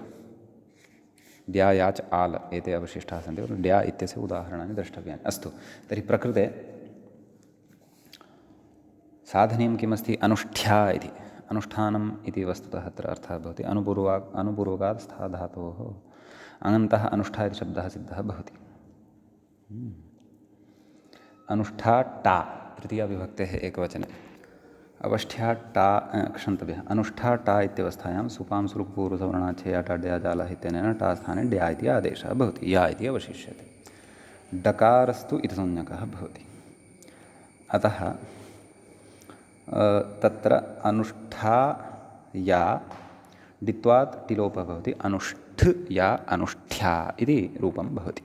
ड्या याच् आल् एते अवशिष्टाः सन्ति ड्या इत्यस्य उदाहरणानि द्रष्टव्यानि अस्तु तर्हि प्रकृते साधनीयं किमस्ति अनुष्ठ्या इति अनुष्ठानम् इति वस्तुतः अत्र अर्थः भवति अनुपूर्वकात् स्था धातोः अनन्तः अनुष्ठा इति शब्दः सिद्धः भवति अनुष्ठा टा तृतीयाविभक्तेः एकवचने अवस्थ्या टा क्षन्तव्यः अनुष्ठा टा इत्यवस्थायां सुपां सुलुपूर्वसवर्णाच्छया टाड्याजालः इत्यनेन टा स्थाने ड्या इति आदेशः भवति या इति अवशिष्यते डकारस्तु इतिसंज्ञकः भवति अतः तत्र अनुष्ठा या डित्वात् टिलोपः भवति अनुष्ठ या अनुष्ठ्या इति रूपं भवति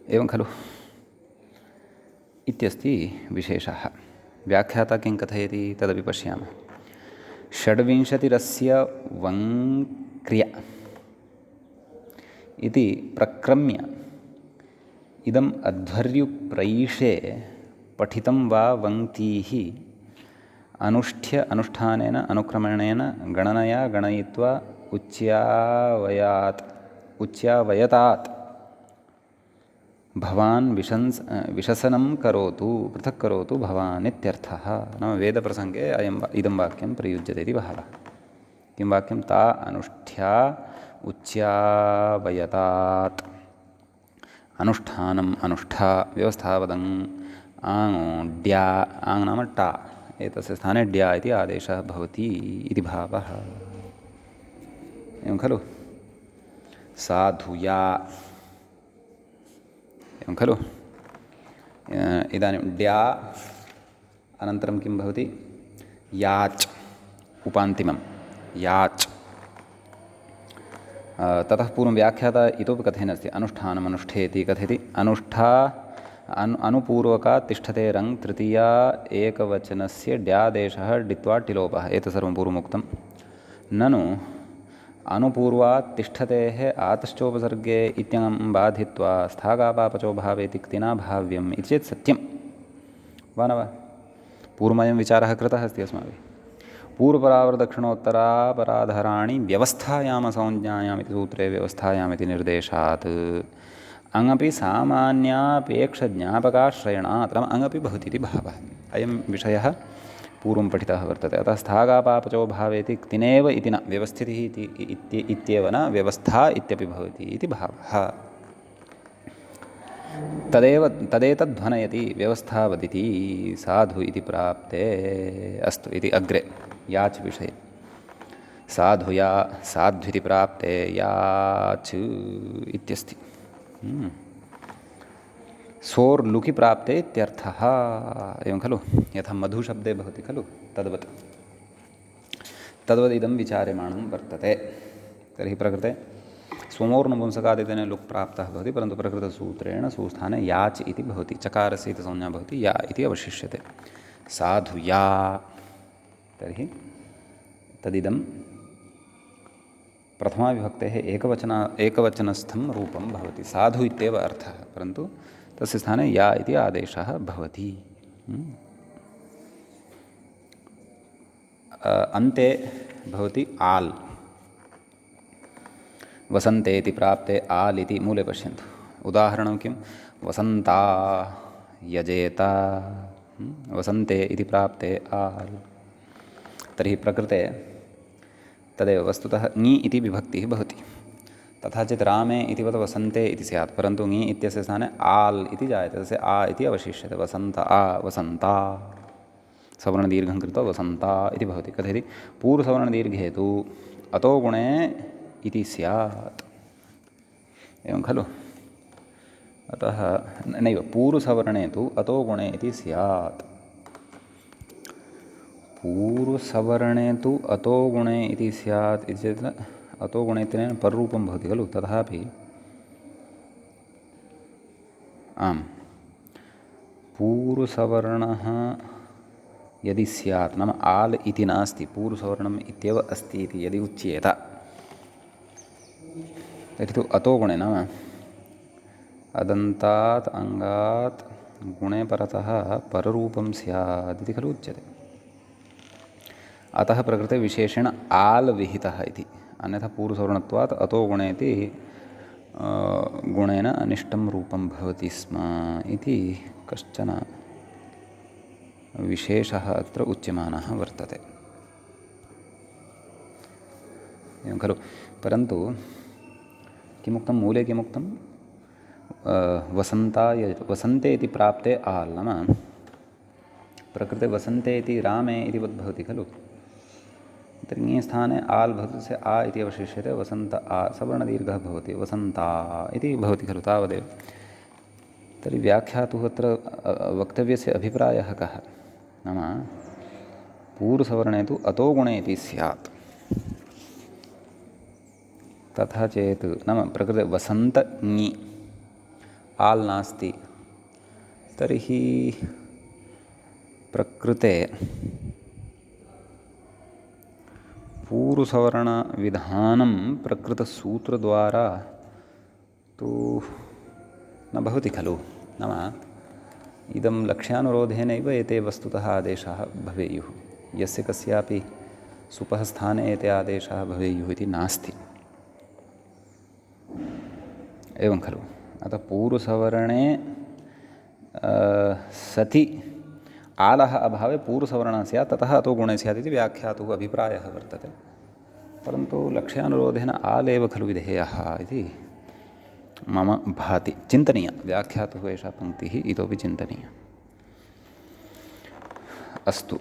एवं खलु इत्यस्ति विशेषः व्याख्याता किं कथयति तदपि पश्यामः षड्विंशतिरस्य वङ्क्र्य इति प्रक्रम्य इदम् अध्वर्युप्रैषे पठितं वा वङ्क्तीः अनुष्ठ्य अनुष्ठानेन अनुक्रमणेन गणनया गणयित्वा उच्यावयतात् भवान् विशसनं करोतु पृथक् करोतु भवान् इत्यर्थः। नाम वेदप्रसङ्गे इदं वाक्यं प्रयुज्यते इति भावः। किं वाक्यं? ता अनुष्ठ्या उच्यावयतात्। अनुष्ठानम् अनुष्ठा व्यवस्थावदं ड्या आङ् नाम टा एतस्य स्थाने ड्या इति आदेशः भवति इति भावः। एवं खलु? साधुया एवं खलु? इदानीं ड्या अनन्तरं किं भवति? याच् उपान्तिमं याच्। ततः पूर्वं व्याख्याता इतोपि कथयन् अनुष्ठानम् अनुष्ठेति कथयति। अनुपूर्वकात् तिष्ठते रङ् तृतीया एकवचनस्य ड्यादेशः डित्वा टिलोपः। एतत् सर्वं पूर्वमुक्तं। ननु अनुपूर्वात् तिष्ठतेः आतश्चोपसर्गे इत्यङ्गं बाधित्वा स्थागापापचो भावेति क्तिना भाव्यम् इति चेत् सत्यं वा न वा? पूर्वमयं विचारः कृतः अस्ति अस्माभिः। पूर्वपरावरदक्षिणोत्तरापराधराणि व्यवस्थायामसंज्ञायाम् इति सूत्रे व्यवस्थायामिति निर्देशात् अङपि सामान्यापेक्षज्ञापकाश्रयणात् नाम अङपि भवति इति भावः। अयं विषयः पूर्वं पठितः वर्तते। अतः स्थागापापचो भावेति क्तिनेव इति न व्यवस्थितिः इत्येव न व्यवस्था इत्यपि भवति इति भावः। तदेतध्वनयति व्यवस्था वदिति साधु इति प्राप्ते। अस्तु इति अग्रे याच् विषये साधुया साध्विति प्राप्ते याच् इत्यस्ति। सोर्लुकि प्राप्ते इत्यर्थः। एवं खलु? यथा मधुशब्दे भवति खलु तद्वदिदं विचार्यमाणं वर्तते। तर्हि प्रकृते स्वमोर्नपुंसकादितेन लुक् प्राप्तः भवति, परन्तु प्रकृतसूत्रेण सुस्थाने याच् इति भवति। चकारस्य इति संज्ञा भवति, या इति अवशिष्यते। साधुया तर्हि तदिदं प्रथमाविभक्तेः एकवचनस्थं रूपं भवति। साधु इत्येव अर्थः, परन्तु तस्य स्थाने या इति आदेशः भवति। अन्ते भवति आल्। वसन्ते इति प्राप्ते आल् इति मूले पश्यन्तु। उदाहरणं किं? वसन्ता यजेत वसन्ते इति प्राप्ते आल्। तर्हि प्रकृते तदेव वस्तुतः ङि इति विभक्तिः भवति। तथा चेत् रामे इतिवत् वसन्ते इति स्यात्, परन्तु ङि इत्यस्य स्थाने आल् इति जायते, तस्य आ इति अवशिष्यते। वसन्त आ वसन्ता सवर्णदीर्घं कृत्वा वसन्ता इति भवति। कथयति? पूर्वसवर्णदीर्घे तु अतो गुणे इति स्यात्। एवं खलु? अतः नैव पूर्वसवर्णे तु अतो गुणे इति स्यात्। पूर्वसवर्णे तु अतो गुणे इति स्यात् इति चेत् अतो गुणे इत्यनेन पररूपं भवति खलु? तथापि आम् पूर्वसवर्णः यदि स्यात् नाम आल् इति नास्ति, पूर्वसवर्णम् इत्येव अस्ति इति यदि उच्येत तर्हि तु अतो गुणे नाम अदन्तात् अङ्गात् गुणे परतः पररूपं स्यात् इति खलु उच्यते। अतः प्रकृते विशेषेण आल् विहितः इति। अन्यथा पूर्वसवर्णत्वात् अतो गुणे इति गुणेन अनिष्टं रूपं भवति स्म इति कश्चन विशेषः अत्र उच्यमानः वर्तते। एवं खलु? परन्तु किमुक्तं? मूले किमुक्तं? वसन्ते इति प्राप्ते आल् नाम प्रकृते वसन्ते इति रामे इति वद्भवति खलु? तर्हि स्थाने आल् भवति, तस्य आ इति अवशिष्यते। वसन्त आ सवर्णदीर्घः भवति, वसन्ता इति भवति खलु? तावदेव। तर्हि व्याख्यातुः अत्र वक्तव्यस्य अभिप्रायः कः? नाम पूर्वसवर्णे तु अतो गुणे इति स्यात्। तथा चेत् नाम प्रकृते वसन्त ङि आल् नास्ति, तर्हि प्रकृते पूर्वसवर्णविधानं प्रकृतसूत्रद्वारा तु न भवति खलु? नाम इदं लक्ष्यानुरोधेनैव एते वस्तुतः आदेशाः भवेयुः। यस्य कस्यापि सुपः स्थाने एते आदेशाः भवेयुः इति नास्ति। एवं खलु। अतः पूर्वसवर्णे सति आलः अभावे पूर्वसवर्णः स्यात्, ततः अतो गुणे स्यात् इति व्याख्यातुः अभिप्रायः वर्तते। परन्तु लक्ष्यानुरोधेन आल् एव खलु विधेयः इति मम भाति। चिन्तनीय, व्याख्यातुः एषा पङ्क्तिः इतोपि चिन्तनीया। अस्तु,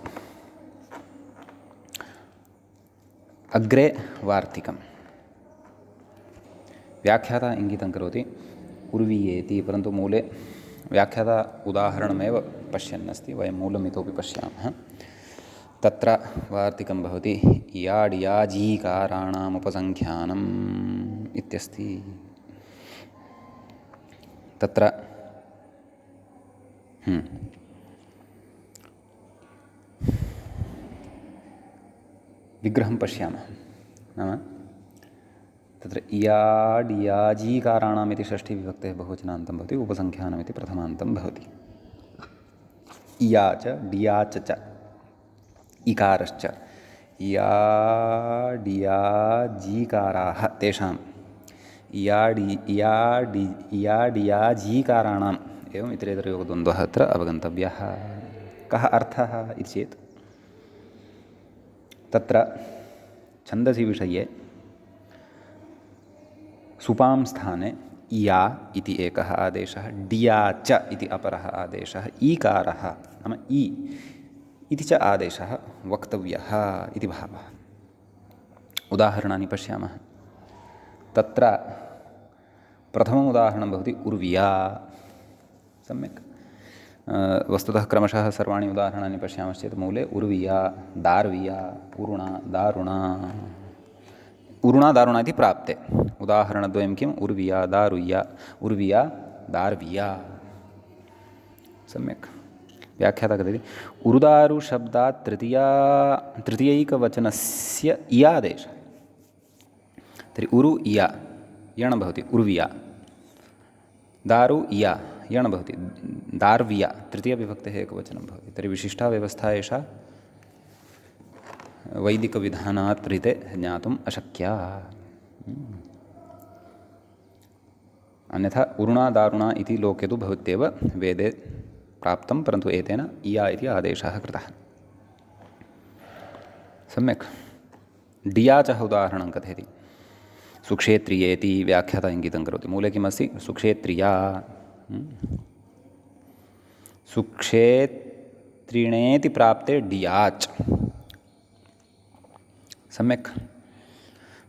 अग्रे वार्तिकम्। व्याख्याता इङ्गितं करोति उर्वीयेति, परन्तु मूले व्याख्याता उदाहरणमेव पश्यन्नस्ति। वयं मूलम् इतोपि पश्यामः। तत्र वार्तिकं भवति याड्याजीकाराणाम् उपसङ्ख्यानम् इत्यस्ति। तत्र विग्रहं पश्यामः। नाम तत्र याड्याजीकाराणाम् इति षष्ठीविभक्तेः बहुवचनान्तं भवति, उपसङ्ख्यानमिति प्रथमान्तं भवति। इया च डिया च इकारश्च याड्याजीकाराः तेषां याड्याजीकाराणाम् एवम् इतरेतरयोगद्वन्द्वः अत्र अवगन्तव्यः। कः अर्थः इति चेत् तत्र छन्दसि विषये सुपां स्थाने या इति एकः आदेशः, डिया च इति अपरः आदेशः, ईकारः नाम इ इति च आदेशः वक्तव्यः इति भावः। उदाहरणानि पश्यामः। तत्र प्रथमम् उदाहरणं भवति उर्विया। सम्यक्। वस्तुतः क्रमशः सर्वाणि उदाहरणानि पश्यामश्चेत् मूले उर्विया, दार्विया, उरुणा, दारुणा, उरुणा दारुणा इति प्राप्ते। उदाहरणद्वयं किम्? उर्विया दारुय्या, उर्विया दार्विया। सम्यक्। व्याख्याता कथयति उरुदारुशब्दात् तृतीयैकवचनस्य इयादेशः। तर्हि उरु इया यण भवति उर्विया, दारु इया यण भवति दार्विया, तृतीयविभक्तेः एकवचनं भवति। तर्हि विशिष्टा व्यवस्था एषा वैदिकविधानात् रीते ज्ञातुम् अशक्या। अन्यथा उरुणा दारुणा इति लोके तु भवत्येव वेदे प्राप्तं, परन्तु एतेन इया इति आदेशः कृतः। सम्यक्। डिया च उदाहरणं कथयति सुक्षेत्रियेति। व्याख्याता इङ्गितं करोति। मूले किमस्ति? सुक्षेत्रिया। सुक्षेत्रिणेति प्राप्ते डियाच्। सम्यक्।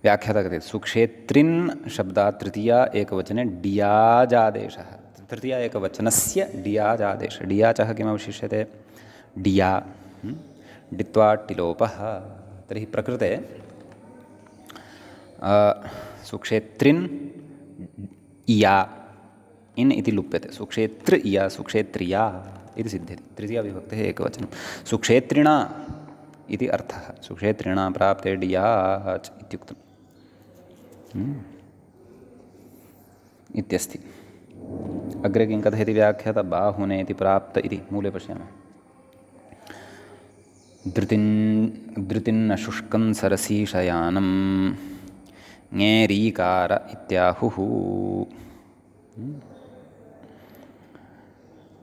व्याख्याता कथयति सुक्षेत्रिन् शब्दात् तृतीया एकवचने डियाजादेशः। तृतीया एकवचनस्य डियाजादेशः। डियाचः किमवशिष्यते? डिया डित्वा टिलोपः। तर्हि प्रकृते सुक्षेत्रिन् इया इन् इति लुप्यते। सुक्षेत्र इया सुक्षेत्रिया इति सिद्ध्यति। तृतीयाविभक्तेः एकवचनं। सुक्षेत्रिणा इति अर्थः। सुक्षेत्रिणा प्राप्ते डियाच् इत्युक्तम् इत्यस्ति। अग्रे किं कथयति व्याख्याता? बाहुनेति प्राप्त इति। मूले पश्यामः। धृतिन्न शुष्कं सरसीशयानं ङेरीकार इत्याहुः।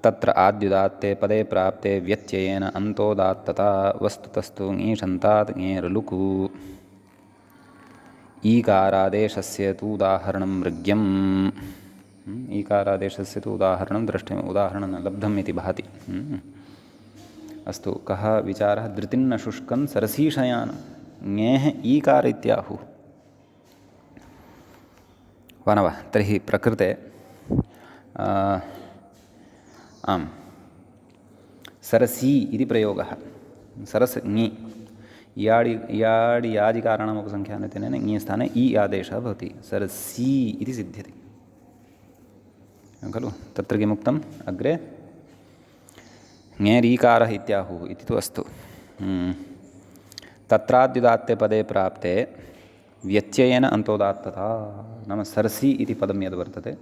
तत्र आद्युदात्ते पदे प्राप्ते व्यत्ययेन अन्तोदात्तता वस्तुतस्तु ङीषन्तात् ङेरलुकु। ईकारादेशस्य तु उदाहरणं मृग्यम्। ईकारादेशस्य तु उदाहरणं द्रष्टव्यम्। उदाहरणं न लब्धम् इति भाति। अस्तु, कः विचारः? धृतिन्न शुष्कं सरसीशयानं ङेः ईकार इत्याहुः। वा न वा? तर्हि प्रकृते आम्, सरसी इति प्रयोगः। सरस् ङि याडियादिकाराणाम् उपसङ्ख्यानेन ङि स्थाने इ आदेशः भवति। सरसी इति सिद्ध्यति खलु। तत्र किमुक्तम् अग्रे? ङेरीकारः इत्याहुः इति तु अस्तु। तत्राद्युदात्ते पदे प्राप्ते व्यत्ययेन अन्तोदात्तता। नाम सरसी इति पदं यद् वर्तते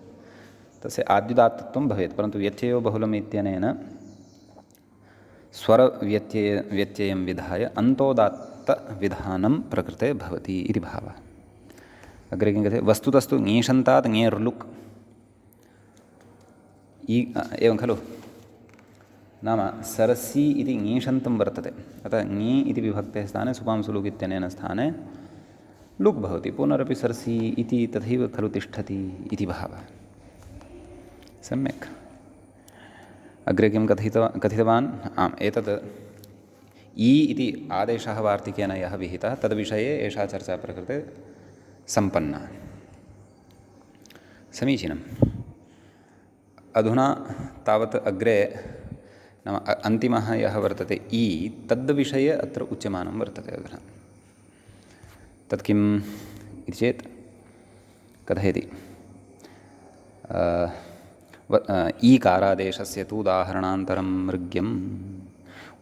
तस्य आद्युदात्तत्वं भवेत्, परन्तु व्यत्ययो बहुलम् इत्यनेन स्वरव्यत्ययं विधाय अन्तोदात्तविधानं प्रकृते भवति इति भावः। अग्रे किं कथ्यते, वस्तुतस्तु ङीषन्तात् ङेर्लुक् एवं खलु, नाम सरसि इति ङीषन्तं वर्तते, अतः ङी इति विभक्तेः स्थाने सुपांसुलुक् इत्यनेन स्थाने लुक् भवति, पुनरपि सरसि इति तथैव खलु तिष्ठति इति भावः। सम्यक्। अग्रे किं कथितवान्, आम्, एतत् इ इति आदेशः वार्तिकेन यः विहितः तद्विषये एषा चर्चा प्रकृते सम्पन्ना। समीचीनम्। अधुना तावत् अग्रे नाम अन्तिमः यः वर्तते इ, तद्विषये अत्र उच्यमानं वर्तते अधुना। तत् किम् इति चेत् कथयति, ईकारादेशस्य तु उदाहरणान्तरं मृग्यम्,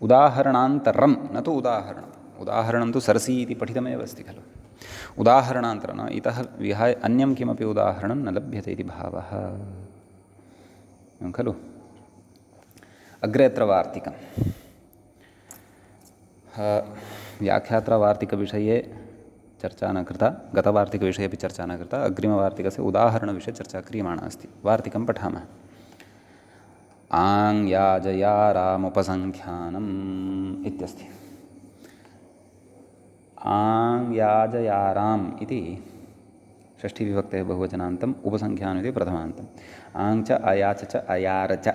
उदाहरणान्तरं न तु उदाहरणम्, उदाहरणं तु सरसि इति पठितमेव अस्ति खलु, उदाहरणान्तरं न इतः विहाय अन्यं किमपि उदाहरणं न लभ्यते इति भावः खलु। अग्रे अत्र वार्तिकं, व्याख्यात्रवार्तिकविषये चर्चा न कृता, गतवार्तिकविषये अपि चर्चा न कृता, अग्रिमवार्तिकस्य उदाहरणविषये चर्चा क्रियमाणा अस्ति। वार्तिकं पठामः। आङ् याजयारामुपसङ्ख्यानम् इत्यस्ति। आङ् याजयाराम् इति षष्ठीविभक्तेः बहुवचनान्तम्, उपसङ्ख्यानम् इति प्रथमान्तम्। आङ् च अयाच च अयार च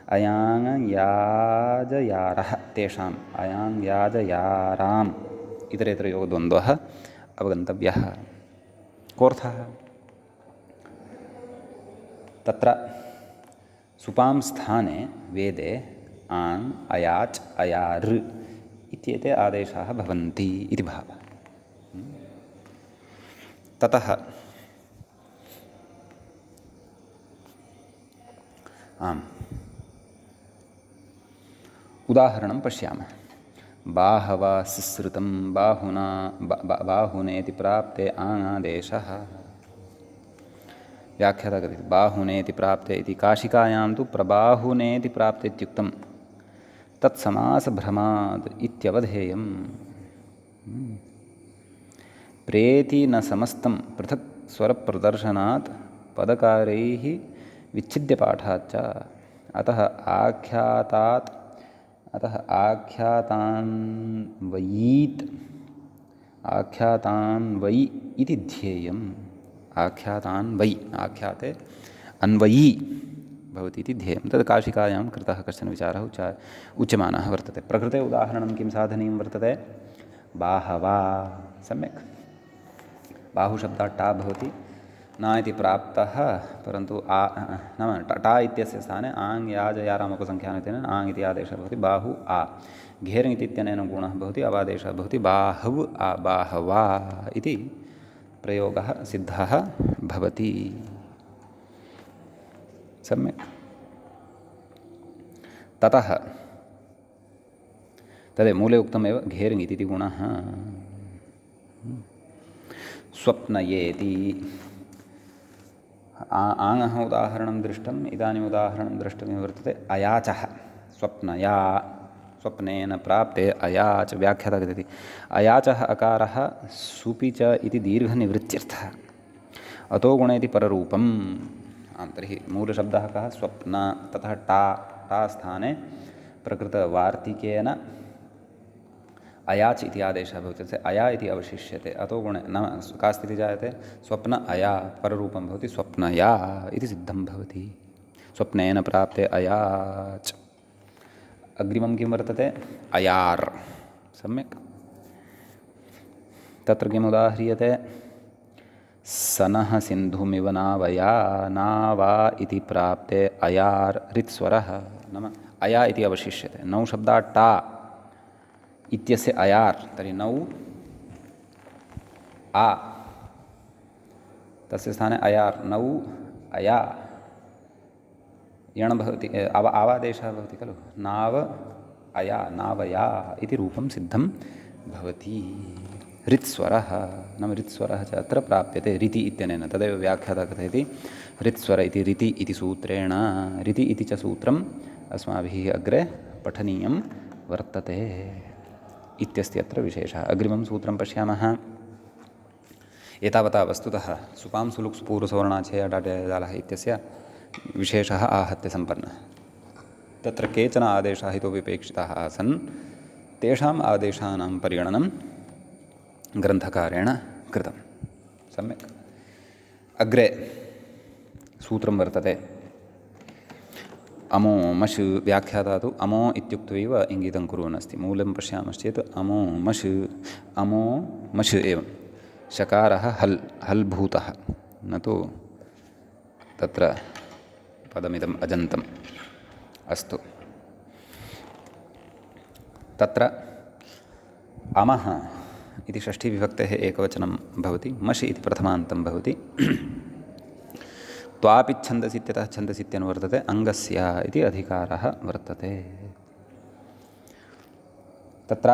अयाङ् याजयारः तेषाम्, अयाङ् याजयाराम् इतरेतरयोर्द्वन्द्वः अवगन्तव्यः। कोऽर्थः? तत्र सुपां स्थाने वेदे आङ् अयाच् अयार् इत्येते आदेशाः भवन्ति इति भावः। ततः आम्, उदाहरणं पश्यामः। बाहवा सुश्रुतं बाहुना बाहुनेति प्राप्ते आङ्आदेशः। व्याख्याता कथयति बाहुनेति प्राप्ते इति, काशिकायां तु प्रबाहुनेति प्राप्ते इत्युक्तं, तत्समासभ्रमाद् इत्यवधेयम्। प्रेति न समस्तं पृथक् स्वरप्रदर्शनात् पदकारैः विच्छिद्यपाठाच्च, अतः आख्यातान्वयी इति ध्येयम्। आख्यातान्वयी, आख्याते अन्वयी भवति इति ध्येयं। तद् काशिकायां कृतः कश्चन विचारः उच्यमानः वर्तते। प्रकृते उदाहरणं किं साधनीयं वर्तते? बाहवा। सम्यक्। बाहुशब्दात् टा भवति, न इति प्राप्तः, परन्तु नाम टा इत्यस्य स्थाने आङ् याजयारामुपसङ्ख्यानेन आङ् इति आदेशः भवति, बाहु आ। घेर् इत्यनेन गुणः भवति, अवादेशः भवति, बाहव् आ बाहवा इति प्रयोगः सिद्धः भवति। सम्यक्। ततः तदेव मूले उक्तमेव, घेर् इति गुणः। स्वप्नयेति आङ्ः उदाहरणं दृष्टम्, इदानीम् उदाहरणं द्रष्टव्यं वर्तते अयाचः। स्वप्नया, स्वप्नेन प्राप्ते अयाच। व्याख्याता कथयति अयाचः अकारः सुपि च इति दीर्घनिवृत्त्यर्थः, अतो गुण इति पररूपम्। आं, तर्हि मूलशब्दः कः? स्वप्न। ततः टा स्थाने प्रकृतवार्तिकेन अयाच् इति आदेशः भवति, तस्य अया इति अवशिष्यते। अतो गुणे नाम का स्थितिः जायते? स्वप्न अया, पररूपं भवति स्वप्नया इति सिद्धं भवति। स्वप्नेन प्राप्ते अयाच्। अग्रिमं किं वर्तते? अयार्। सम्यक्। तत्र किम् उदाह्रियते? सनः सिन्धुमिव नावया, नावा इति प्राप्ते अयार् ऋत्स्वरः, नाम अया इति अवशिष्यते। नौ शब्दात् टा इत्यस्य अयार्, तर्हि नौ आ, तस्य स्थाने अयार्, नौ अया यण भवति, आवादेशः भवति खलु, नाव अया नावया इति रूपं सिद्धं भवति। हृत्स्वरः नाम हृत्स्वरः च अत्र प्राप्यते रिति इत्यनेन तदेव व्याख्याता कथयति हृत्स्वर इति रिति इति सूत्रेण रिति इति च सूत्रम् अस्माभिः अग्रे पठनीयं वर्तते इत्यस्ति अत्र विशेषः। अग्रिमं सूत्रं पश्यामः। एतावता वस्तुतः सुपां सुलुक् पूर्वसवर्णाच्छेयडाटयजालः इत्यस्य विशेषः आहत्य सम्पन्नः। तत्र केचन आदेशाः इतोपि अपेक्षिताः आसन्, तेषाम् आदेशानां परिगणनं ग्रन्थकारेण कृतं। सम्यक्। अग्रे सूत्रं वर्तते अमो मश्। व्याख्याता तु अमो इत्युक्त्वैव इङ्गितं कुर्वन् अस्ति। मूलं पश्यामश्चेत् अमो मश् एवं शकारः हल् भूतः, न तु तत्र पदमिदम् अजन्तम्। अस्तु, तत्र अमः इति षष्ठीविभक्तेः एकवचनं भवति, मश् इति प्रथमान्तं भवति। त्वापि छन्दसि इत्यतः छन्दसि इत्यनुवर्तते, अङ्गस्य इति अधिकारः वर्तते। तत्र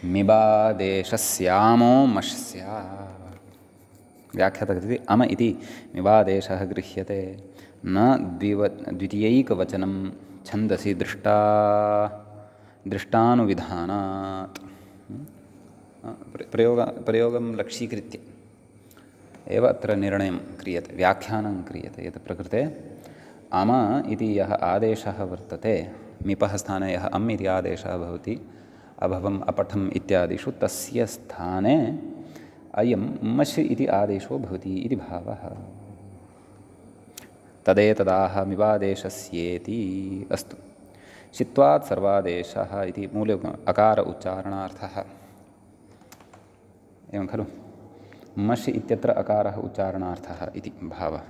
मिबादेशस्यामो मश्स्य व्याख्याता कथयति अम इति मिबादेशः गृह्यते न द्वितीयैकवचनं छन्दसि दृष्टानुविधानात्। प्रयोगं लक्ष्यीकृत्य एव अत्र निर्णयं क्रियते, व्याख्यानं क्रियते। यत् प्रकृते अम इति यः आदेशः वर्तते, मिपः स्थाने यः अम् इति आदेशः भवति, अभवम् अपठम् इत्यादिषु, तस्य स्थाने अयं मश् इति आदेशो भवति इति भावः। तदेतदाह मिवादेशस्येति। अस्तु, चित्वात् सर्वादेशः इति मूले अकार उच्चारणार्थः एवं खलु। मश् इत्यत्र अकारः उच्चारणार्थः इति भावः।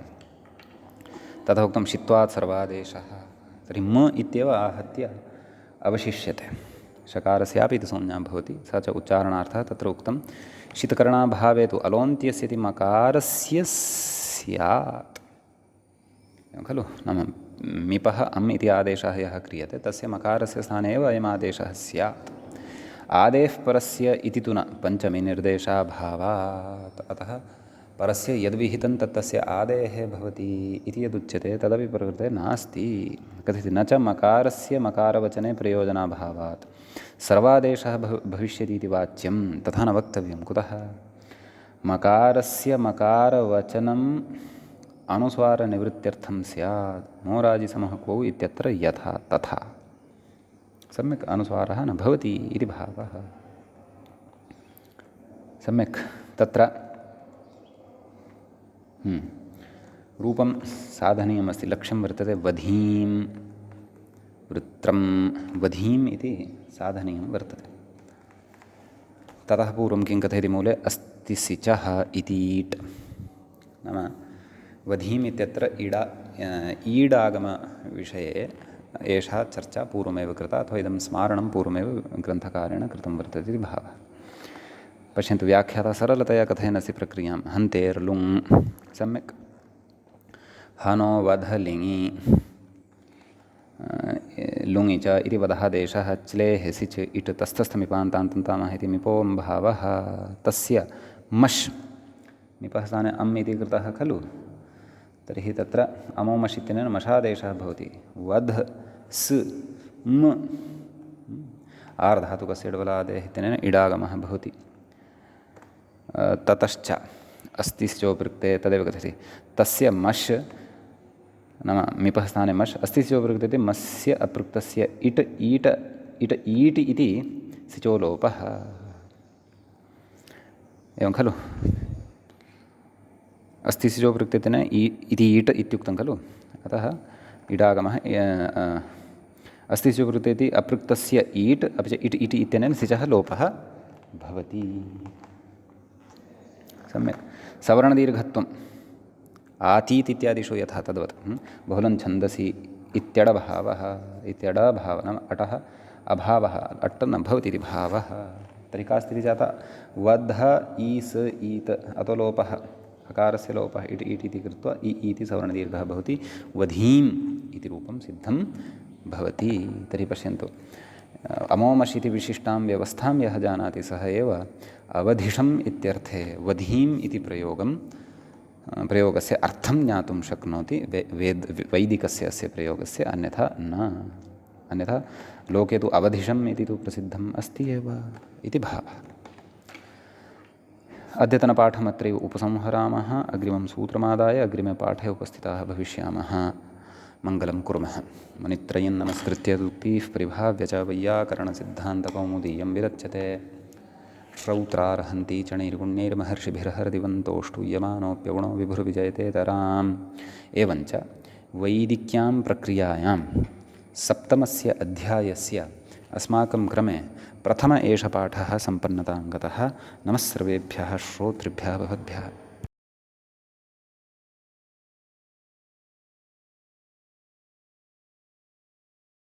तथा उक्तं चित्वात् सर्वादेशः, तर्हि म इत्येव आहत्य अवशिष्यते। शकारस्यापि इति संज्ञा भवति, स च उच्चारणार्थः। तत्र उक्तं शितकरणाभावे तु अलोन्त्यस्य इति मकारस्य स्यात् खलु। नाम मिपः अम् इति आदेशः यः क्रियते, तस्य मकारस्य स्थाने एव अयम् आदेशः स्यात्। आदेः परस्य इति तु न पञ्चमी निर्देशाभावात्। अतः परस्य यद्विहितं तत्तस्य आदेः भवति इति यदुच्यते तदपि प्रकृते नास्ति। कथयति न च मकारस्य मकारवचने प्रयोजनाभावात् सर्वादेशः भविष्यति इति वाच्यं, तथा न वक्तव्यं। कुतः? मकारस्य मकारवचनम् अनुस्वारनिवृत्त्यर्थं स्यात्। मोराजिसमः क्वौ इत्यत्र यथा तथा सम्यक् अनुस्वारः न भवति इति भावः। सम्यक्। तत्र रूपं साधनीयमस्ति, लक्ष्यं वर्तते वधीं वृत्रं, वधीम् इति साधनीयं वर्तते। ततः पूर्वं किं कथयति मूले अस्ति सिचः इतीट्। नाम वधीम् इत्यत्र ईडागमविषये एषा चर्चा पूर्वमेव कृता, अथवा इदं स्मारणं पूर्वमेव ग्रन्थकारेण कृतं वर्तते इति भावः। पश्यन्तु, व्याख्याता सरलतया कथयन्नस्ति प्रक्रियां। हन्तेर्लुङ् सम्यक्। हनो वधलिङि लुङि च इति वधादेशः च्लेः सिच् इट् तस्थस्थमिपान्तान्तन्तामः इति मिपों भावः। तस्य मश् मिपः स्थाने अम् इति कृतः खलु। तर्हि तत्र अमो मश् इत्यनेन मशादेशः भवति। वध् स् म आर्धातुकस्य इडबलादेः इत्यनेन इडागमः भवति। ततश्च अस्तिश्चोपृक्ते तदेव कथयति। तस्य मश् नाम मिपः स्थाने मश्, अस्तिश्चोपृक्ते मस्य अपृक्तस्य इट् ईट् इति सिचोलोपः एवं खलु। अस्तिसिचोपृक्तेन इति ईट् इत्युक्तं खलु। अतः इडागमः अस्तिसिचोपृक्ते इति अपृक्तस्य ईट् अपि च इट् इति इत्यनेन सिचः लोपः भवति। सम्यक्। सवर्णदीर्घत्वम् आतीत् इत्यादिषु यथा तद्वत् बहुलं छन्दसि इत्यडभावः नाम अटः अभावः, अट् न भवति इति भावः। तर्हि का स्थितिः जाता? वध ईस् ईत् अतो लोपः, अकारस्य लोपः इट् इति कृत्वा इति सवर्णदीर्घः भवति। वधीम् इति रूपं सिद्धं भवति। तर्हि पश्यन्तु, अमोमशीति विशिष्टां व्यवस्थां यः जानाति सः एव अवधिषम् इत्यर्थे वधीम् इति प्रयोगस्य अर्थं ज्ञातुं शक्नोति वैदिकस्य अस्य प्रयोगस्य, अन्यथा न। अन्यथा लोके तु अवधिषम् इति तु प्रसिद्धम् अस्ति एव इति भावः। अद्यतनपाठमत्रैव उपसंहरामः। अग्रिमं सूत्रमादाय अग्रिमे पाठे उपस्थिताः भविष्यामः। मङ्गलं कुर्मः। मुनित्रयं नमस्कृत्य उक्तिः परिभाव्य च वैयाकरणसिद्धान्तकौमुदीयं विरच्यते। श्रौत्रार्हन्ति च नैर्गुण्यैर्महर्षिभिर्हरदिवन्तोऽष्टूयमानोऽप्यगुणो विभुर्विजयतेतराम्। एवञ्च वैदिक्यां प्रक्रियायां सप्तमस्य अध्यायस्य अस्माकं क्रमे प्रथम एष पाठः सम्पन्नतां गतः। नमः सर्वेभ्यः श्रोतृभ्यः भवद्भ्यः।